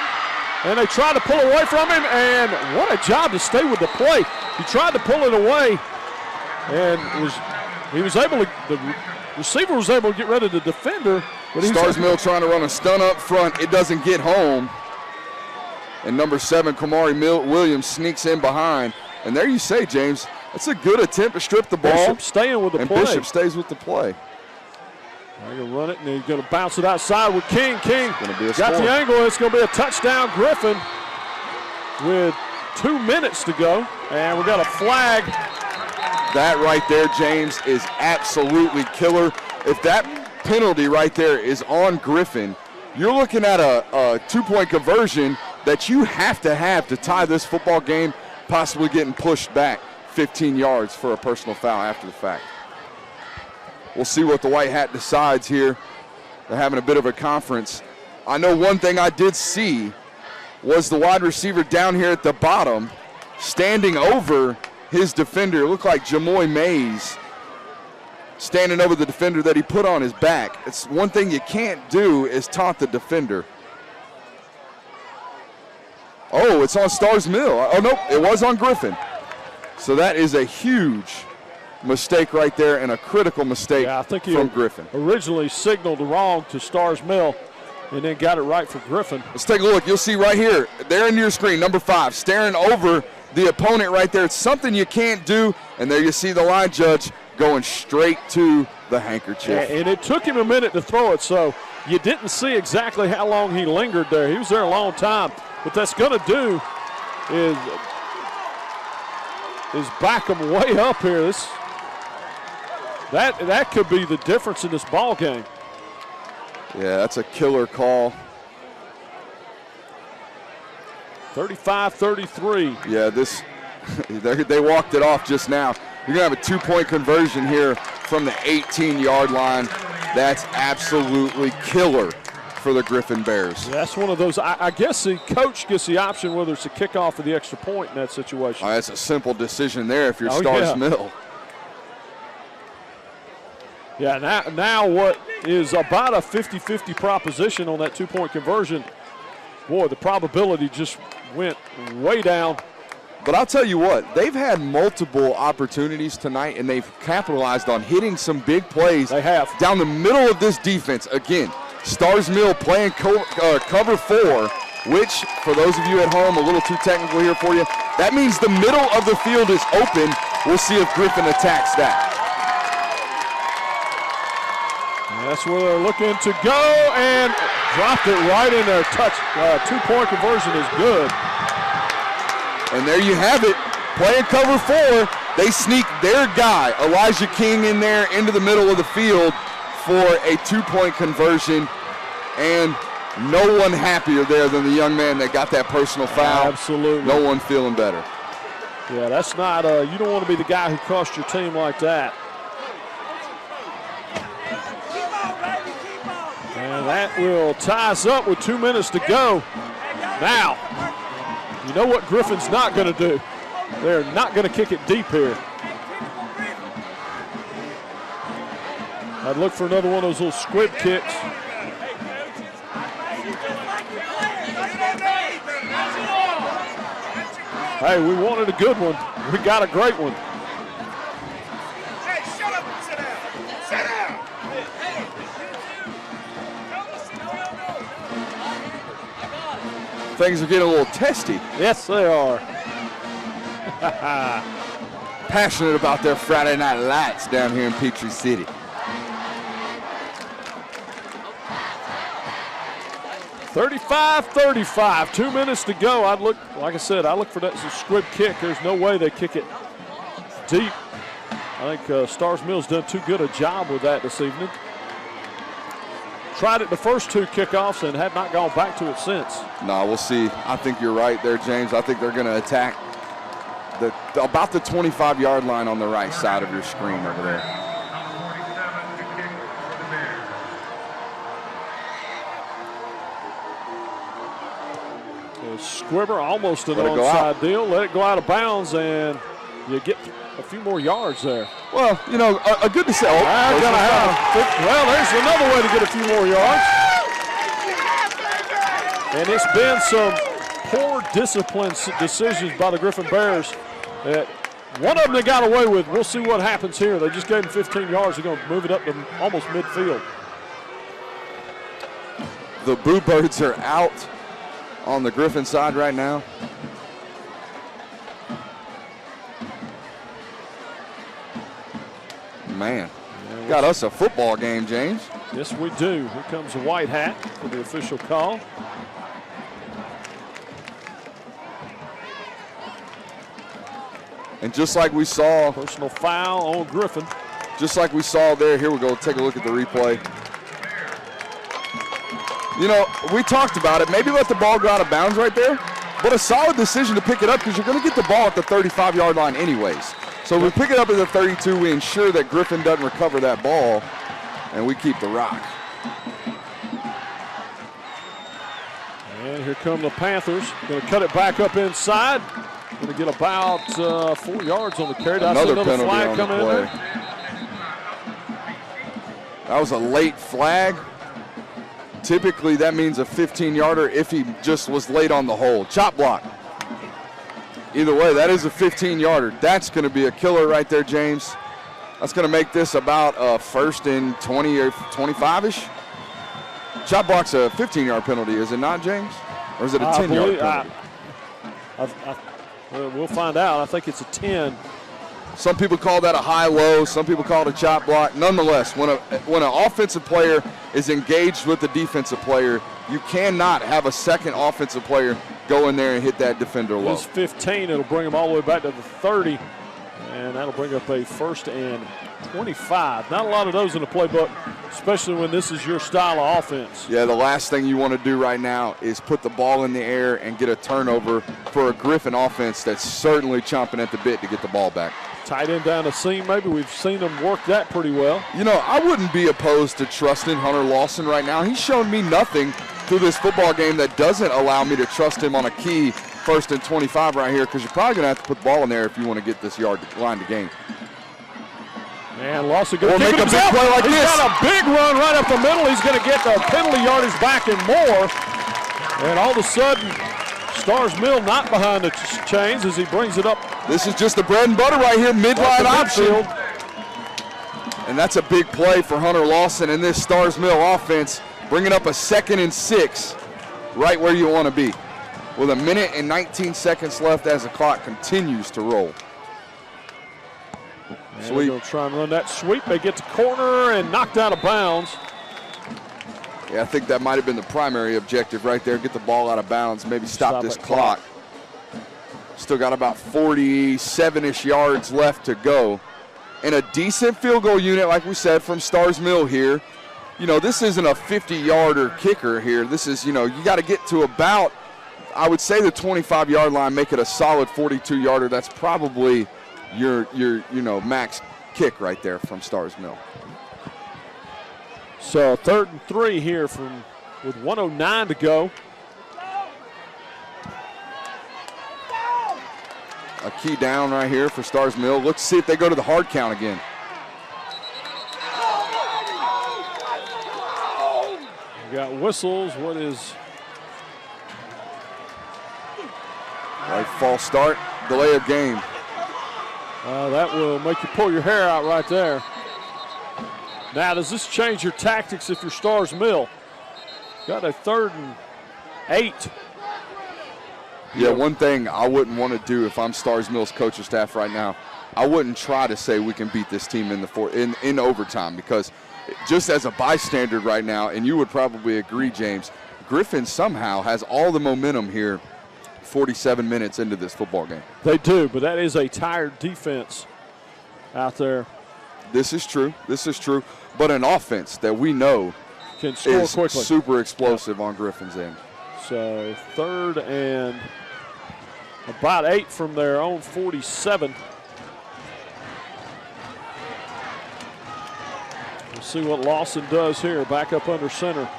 And they tried to pull away from him. And what a job to stay with the play. He tried to pull it away. And the receiver was able to get rid of the defender. But Stars Mill trying to run a stun up front. It doesn't get home. And number 7, Kamari Williams, sneaks in behind. And there you say, James, that's a good attempt to strip the ball. Bishop staying with the play. And Bishop stays with the play. They're going to run it, and he's going to bounce it outside with King. King got score. the angle. It's going to be a touchdown, Griffin, with 2 minutes to go. And we got a flag. That right there, James, is absolutely killer. If that penalty right there is on Griffin, you're looking at a 2-point conversion that you have to tie this football game, possibly getting pushed back 15 yards for a personal foul after the fact. We'll see what the White Hat decides here. They're having a bit of a conference. I know one thing I did see was the wide receiver down here at the bottom standing over his defender. It looked like Jamoy Mays standing over the defender that he put on his back. It's one thing you can't do is taunt the defender. Oh, it's on Stars Mill. Oh, nope, it was on Griffin. So that is a huge mistake right there and a critical mistake from Griffin. Originally signaled wrong to Stars Mill and then got it right for Griffin. Let's take a look. You'll see right here, there in your screen, number 5, staring over the opponent right there. It's something you can't do, and there you see the line judge going straight to the handkerchief. And it took him a minute to throw it, so you didn't see exactly how long he lingered there. He was there a long time. What that's going to do is back him way up here. That could be the difference in this ball game. Yeah, that's a killer call. 35-33. Yeah, they walked it off just now. You're going to have a 2-point conversion here from the 18-yard line. That's absolutely killer for the Griffin Bears. That's one of those. I guess the coach gets the option whether it's a kickoff or the extra point in that situation. That's a simple decision there if you're Stars Mill. Yeah, now what is about a 50-50 proposition on that 2-point conversion. Boy, the probability just went way down. But I'll tell you what, they've had multiple opportunities tonight, and they've capitalized on hitting some big plays. They have. Down the middle of this defense. Again, Stars Mill playing cover 4, which, for those of you at home, a little too technical here for you, that means the middle of the field is open. We'll see if Griffin attacks that. That's where they're looking to go, and dropped it right in there. 2-point conversion is good. And there you have it. Playing cover 4, they sneak their guy, Elijah King, in there into the middle of the field for a 2-point conversion. And no one happier there than the young man that got that personal foul. Absolutely. No one feeling better. Yeah, that's not, you don't want to be the guy who cost your team like that. And that will tie us up with 2 minutes to go. Now, you know what Griffin's not going to do? They're not going to kick it deep here. I'd look for another one of those little squib kicks. Hey, we wanted a good one. We got a great one. Hey, shut up and sit down. Sit down. Things are getting a little testy. Yes, they are. Passionate about their Friday Night Lights down here in Peachtree City. $35-35, 2 minutes to go. I'd look, like I said, I look for that squib kick. There's no way they kick it deep. I think Stars Mill's done too good a job with that this evening. Tried it the first 2 kickoffs and have not gone back to it since. No, we'll see. I think you're right there, James. I think they're going to attack about the 25-yard line on the right side of your screen over there. Squibber, almost an onside deal. Let it go out of bounds, and you get a few more yards there. Well, you know, a good decision. Well, there's another way to get a few more yards. And it's been some poor discipline decisions by the Griffin Bears. One of them they got away with. We'll see what happens here. They just gave them 15 yards. They're going to move it up to almost midfield. The Boo Birds are out on the Griffin side right now. Man, got us a football game, James. Yes, we do. Here comes a white hat for the official call. And just like we saw. Personal foul on Griffin. Just like we saw there, here we go, take a look at the replay. You know, we talked about it. Maybe let the ball go out of bounds right there, but a solid decision to pick it up because you're going to get the ball at the 35-yard line anyways. So we pick it up at the 32. We ensure that Griffin doesn't recover that ball, and we keep the rock. And here come the Panthers. Going to cut it back up inside. Going to get about 4 yards on the carry. Another penalty flag on coming the play. in there. That was a late flag. Typically, that means a 15-yarder if he just was late on the hole. Chop block. Either way, that is a 15-yarder. That's going to be a killer right there, James. That's going to make this about a 1st and 20 or 25-ish. Chop block's a 15-yard penalty, is it not, James? Or is it a 10-yard penalty? We'll find out. I think it's a 10. Some people call that a high-low. Some people call it a chop block. Nonetheless, when an offensive player is engaged with the defensive player, you cannot have a second offensive player go in there and hit that defender low. It's 15. It'll bring him all the way back to the 30, and that'll bring up a 1st and 25. Not a lot of those in the playbook, especially when this is your style of offense. Yeah, the last thing you want to do right now is put the ball in the air and get a turnover for a Griffin offense that's certainly chomping at the bit to get the ball back. Tight end down the seam, maybe. We've seen them work that pretty well. You know, I wouldn't be opposed to trusting Hunter Lawson right now. He's shown me nothing through this football game that doesn't allow me to trust him on a key 1st and 25 right here, because you're probably going to have to put the ball in there if you want to get this line to gain. And Lawson going to make a big play like this. He's got a big run right up the middle. He's going to get the penalty yardage back and more. And all of a sudden, Stars Mill not behind the chains as he brings it up. This is just the bread and butter right here, midline option. And that's a big play for Hunter Lawson and this Stars Mill offense, bringing up a 2nd and 6 right where you want to be, with 1 minute and 19 seconds left as the clock continues to roll. And they're going to try and run that sweep. They get to corner and knocked out of bounds. Yeah, I think that might have been the primary objective right there, get the ball out of bounds, maybe stop this clock. Still got about 47-ish yards left to go. And a decent field goal unit, like we said, from Stars Mill here. You know, this isn't a 50-yarder kicker here. This is, you know, you got to get to about, I would say, the 25-yard line, make it a solid 42-yarder. That's probably your max kick right there from Stars Mill. So 3rd and 3 here with 1:09 to go. A key down right here for Stars Mill. Let's see if they go to the hard count again. We got whistles. What is? Right, false start, delay of game. That will make you pull your hair out right there. Now, does this change your tactics if you're Stars Mill? Got a 3rd and 8. Yeah, one thing I wouldn't want to do if I'm Stars Mill's coaching staff right now, I wouldn't try to say we can beat this team in overtime, because just as a bystander right now, and you would probably agree, James, Griffin somehow has all the momentum here 47 minutes into this football game. They do, but that is a tired defense out there. This is true. This is true. But an offense that we know can score is quickly, super explosive on Griffin's end. So 3rd and about 8 from their own 47. We'll see what Lawson does here. Back up under center.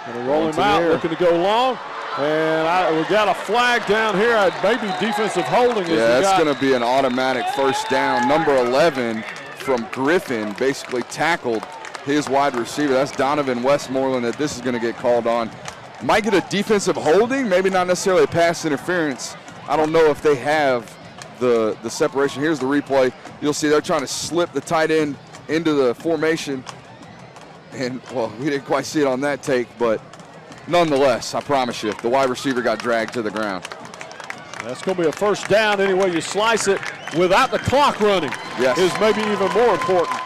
Going to roll him out, looking to go long. And we got a flag down here. Maybe defensive holding. Yeah, that's going to be an automatic 1st down. Number 11 from Griffin basically tackled his wide receiver. That's Donovan Westmoreland that this is going to get called on. Might get a defensive holding, maybe not necessarily a pass interference. I don't know if they have the separation. Here's the replay. You'll see they're trying to slip the tight end into the formation. And, well, we didn't quite see it on that take, but nonetheless, I promise you, the wide receiver got dragged to the ground. That's going to be a 1st down any way you slice it, without the clock running. Yes. Is maybe even more important.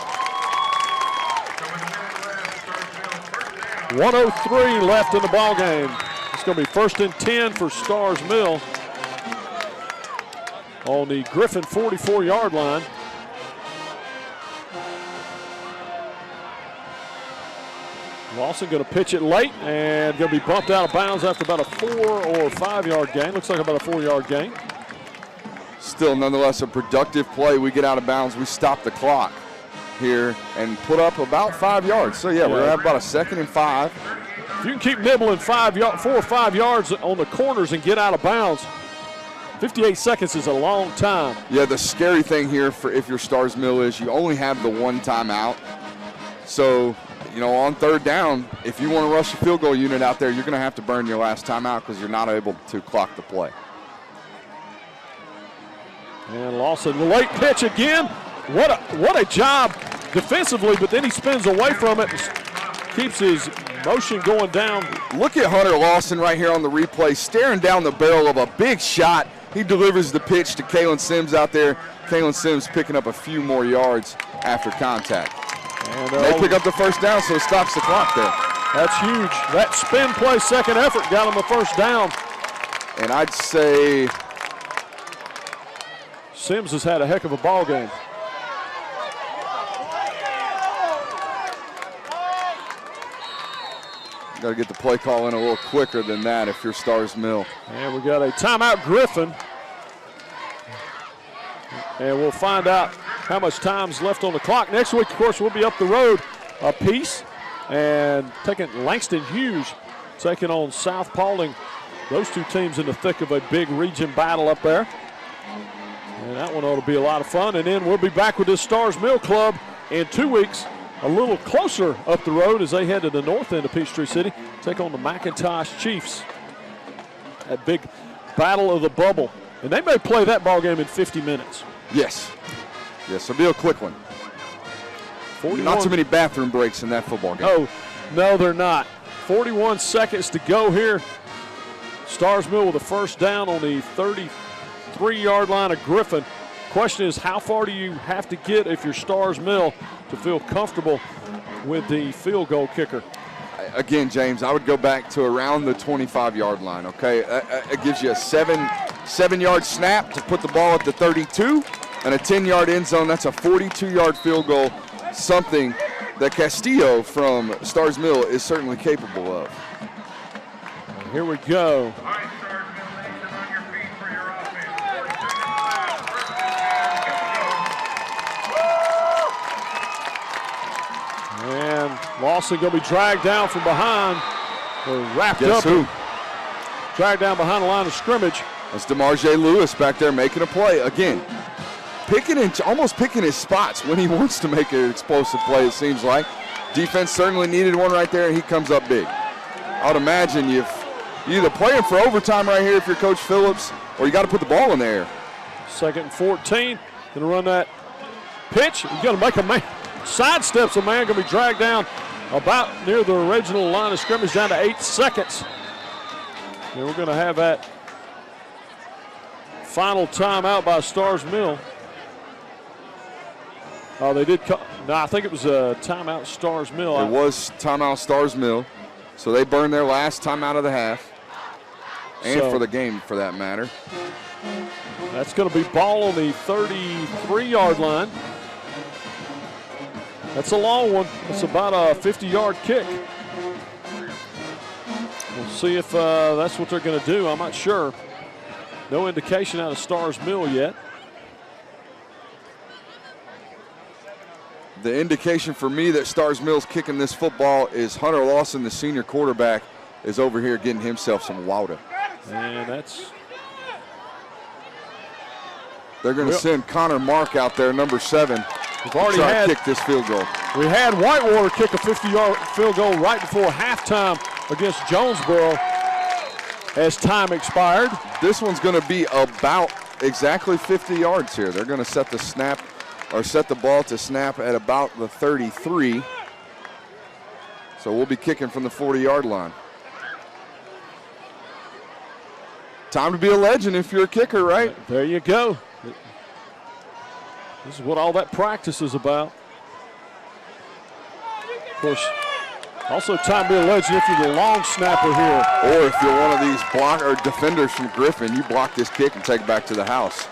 1:03 left in the ball game. It's going to be 1st and 10 for Stars Mill on the Griffin 44-yard line. Lawson going to pitch it late and going to be bumped out of bounds after about a 4 or 5 yard gain. Looks like about a 4-yard gain. Still, nonetheless, a productive play. We get out of bounds. We stop the clock here and put up about 5 yards. So, yeah, we're going to have about a 2nd and 5. If you can keep nibbling 4 or 5 yards on the corners and get out of bounds, 58 seconds is a long time. Yeah, the scary thing here for if you're Stars Mill is you only have the 1 timeout. So, you know, on 3rd down, if you want to rush a field goal unit out there, you're going to have to burn your last timeout because you're not able to clock the play. And Lawson, the late pitch again. What a job defensively, but then he spins away from it and keeps his motion going down. Look at Hunter Lawson right here on the replay, staring down the barrel of a big shot. He delivers the pitch to Kalen Sims out there. Kalen Sims picking up a few more yards after contact. And they pick up the first down, so it stops the clock there. That's huge. That spin play second effort got him the first down. And I'd say Sims has had a heck of a ball game. Got to get the play call in a little quicker than that if you're Stars Mill. And we got a timeout, Griffin. And we'll find out how much time's left on the clock. Next week, of course, we'll be up the road a piece and taking Langston Hughes, taking on South Paulding. Those two teams in the thick of a big region battle up there. And that one ought to be a lot of fun. And then we'll be back with this Stars Mill Club in 2 weeks, a little closer up the road as they head to the north end of Peachtree City, take on the McIntosh Chiefs. That big battle of the bubble. And they may play that ball game in 50 minutes. Yes. Yes, it'll be a quick one. 41. Not too many bathroom breaks in that football game. Oh, no, they're not. 41 seconds to go here. Stars Mill with a first down on the 33-yard line of Griffin. Question is, how far do you have to get if you're Stars Mill to feel comfortable with the field goal kicker? Again, James, I would go back to around the 25-yard line, okay? It gives you a seven-yard snap to put the ball at the 32 and a 10-yard end zone. That's a 42-yard field goal, something that Castillo from Stars Mill is certainly capable of. Here we go. And Lawson going to be dragged down from behind. Or wrapped up. Who? Dragged down behind the line of scrimmage. That's DeMarjay Lewis back there making a play. Again, almost picking his spots when he wants to make an explosive play, it seems like. Defense certainly needed one right there, and he comes up big. I would imagine you're either playing for overtime right here if you're Coach Phillips, or you got to put the ball in the air. 2nd and 14. Going to run that pitch. He's going to make a man. Sidesteps a man, going to be dragged down about near the original line of scrimmage, down to 8 seconds. And we're going to have that final timeout by Stars Mill. Oh, they did. No, I think it was a timeout Stars Mill. It was timeout Stars Mill. So they burned their last timeout of the half, and for the game, for that matter. That's going to be ball on the 33-yard line. That's a long one. It's about a 50-yard kick. We'll see if that's what they're going to do. I'm not sure. No indication out of Stars Mill yet. The indication for me that Stars Mill's kicking this football is Hunter Lawson, the senior quarterback, is over here getting himself some water. And that's... They're going to send Connor Mark out there, number 7. We've already try had to kick this field goal. We had Whitewater kick a 50-yard field goal right before halftime against Jonesboro as time expired. This one's going to be about exactly 50 yards here. They're going to set the snap or set the ball to snap at about the 33. So we'll be kicking from the 40-yard line. Time to be a legend if you're a kicker, right? There you go. This is what all that practice is about. Of course, also time to be a legend if you're the long snapper here. Or if you're one of these block or defenders from Griffin, you block this kick and take it back to the house.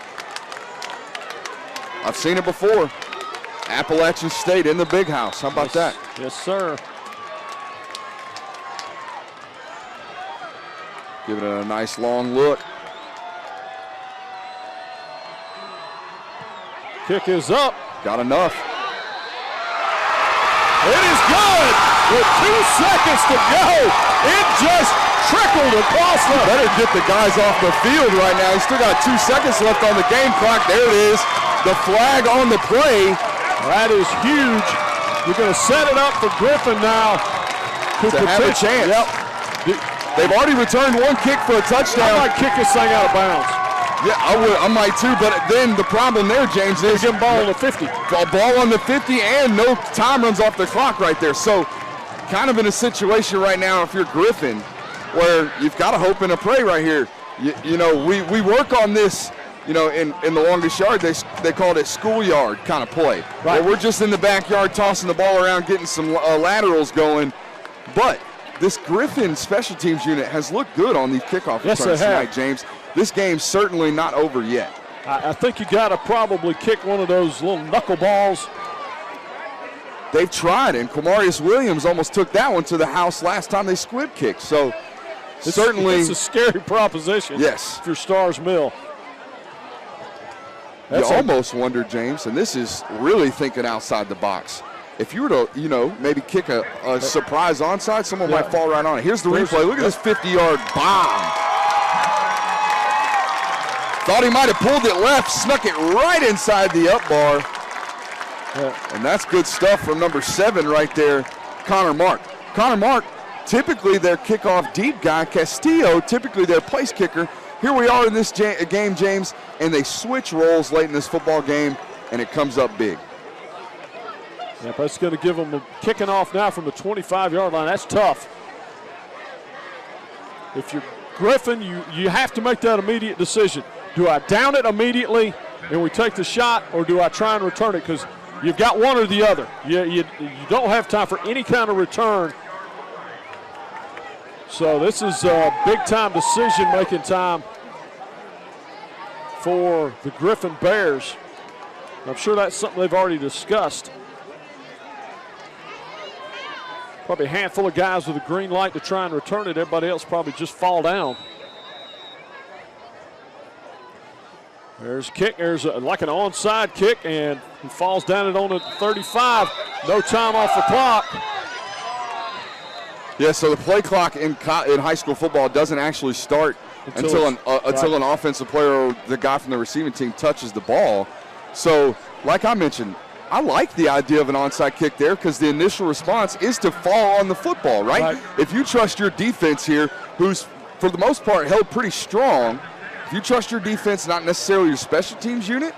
I've seen it before. Appalachian State in the big house. How about that? Yes, sir. Give it a nice long look. Kick is up. Got enough. It is good. With 2 seconds to go, it just trickled across the... Better get the guys off the field right now. He's still got 2 seconds left on the game clock. There it is. The flag on the play. That is huge. You're going to set it up for Griffin now to have a chance. Yep. They've already returned 1 kick for a touchdown. I might kick this thing out of bounds. Yeah, I might too, but then the problem there, James, is give him ball on the 50. A ball on the 50 and no time runs off the clock right there. So kind of in a situation right now, if you're Griffin, where you've got to hope and a pray right here. You know, we work on this, you know, in the longest yard, they called it schoolyard kind of play. Right. We're just in the backyard tossing the ball around, getting some laterals going. But this Griffin special teams unit has looked good on these kickoff returns tonight, James. This game's certainly not over yet. I think you got to probably kick one of those little knuckleballs. They've tried, and Quamarius Williams almost took that one to the house last time they squib kicked. So certainly it's a scary proposition. Yes. If you're Stars Mill. You almost wonder, James, and this is really thinking outside the box. If you were to, you know, maybe kick a surprise onside, someone might fall right on it. Here's the replay. Look at this 50-yard bomb. Thought he might have pulled it left, snuck it right inside the up bar. And that's good stuff from number 7 right there, Connor Mark. Connor Mark, typically their kickoff deep guy. Castillo, typically their place kicker. Here we are in this game, James, and they switch roles late in this football game, and it comes up big. Yep, that's going to give them a kicking off now from the 25-yard line. That's tough. If you're Griffin, you have to make that immediate decision. Do I down it immediately and we take the shot, or do I try and return it? Because you've got one or the other. You don't have time for any kind of return. So this is a big-time decision-making time for the Griffin Bears. I'm sure that's something they've already discussed. Probably a handful of guys with a green light to try and return it. Everybody else probably just fall down. There's a kick. There's like an onside kick, and he falls down it on the 35. No time off the clock. Yeah, so the play clock in high school football doesn't actually start until an offensive player or the guy from the receiving team touches the ball. So, like I mentioned, I like the idea of an onside kick there because the initial response is to fall on the football, right? If you trust your defense here, who's for the most part held pretty strong, if you trust your defense, not necessarily your special teams unit,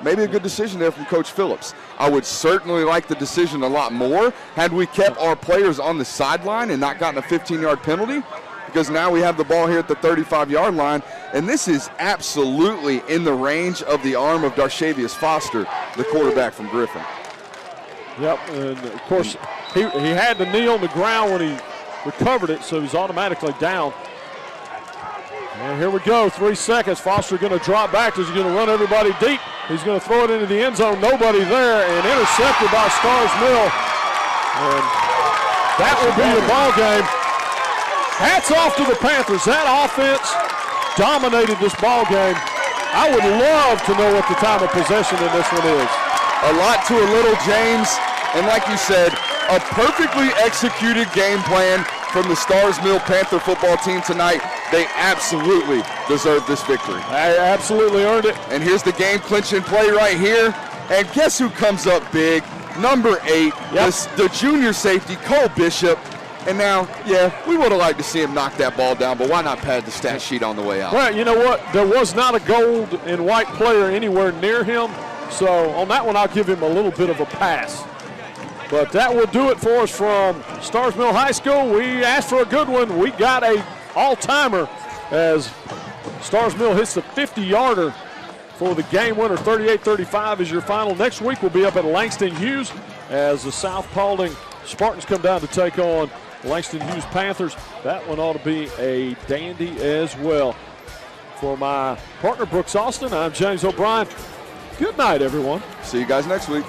maybe a good decision there from Coach Phillips. I would certainly like the decision a lot more had we kept our players on the sideline and not gotten a 15-yard penalty, because now we have the ball here at the 35-yard line, and this is absolutely in the range of the arm of Darshavius Foster, the quarterback from Griffin. Yep, and of course, he had the knee on the ground when he recovered it, so he's automatically down. And here we go, 3 seconds. Foster going to drop back. He's going to run everybody deep. He's going to throw it into the end zone. Nobody there, and intercepted by Stars Mill. And that will be the ball game. Hats off to the Panthers. That offense dominated this ball game. I would love to know what the time of possession in this one is. A lot to a little, James. And like you said, a perfectly executed game plan from the Stars Mill Panther football team tonight. They absolutely deserve this victory. They absolutely earned it. And here's the game-clinching play right here. And guess who comes up big? Number 8, the junior safety, Cole Bishop. And now, yeah, we would have liked to see him knock that ball down, but why not pad the stat sheet on the way out? Well, you know what? There was not a gold and white player anywhere near him. So on that one, I'll give him a little bit of a pass. But that will do it for us from Stars Mill High School. We asked for a good one. We got a all-timer as Stars Mill hits the 50-yarder for the game winner. 38-35 is your final. Next week we'll be up at Langston Hughes as the South Paulding Spartans come down to take on Langston Hughes Panthers. That one ought to be a dandy as well. For my partner, Brooks Austin, I'm James O'Brien. Good night, everyone. See you guys next week.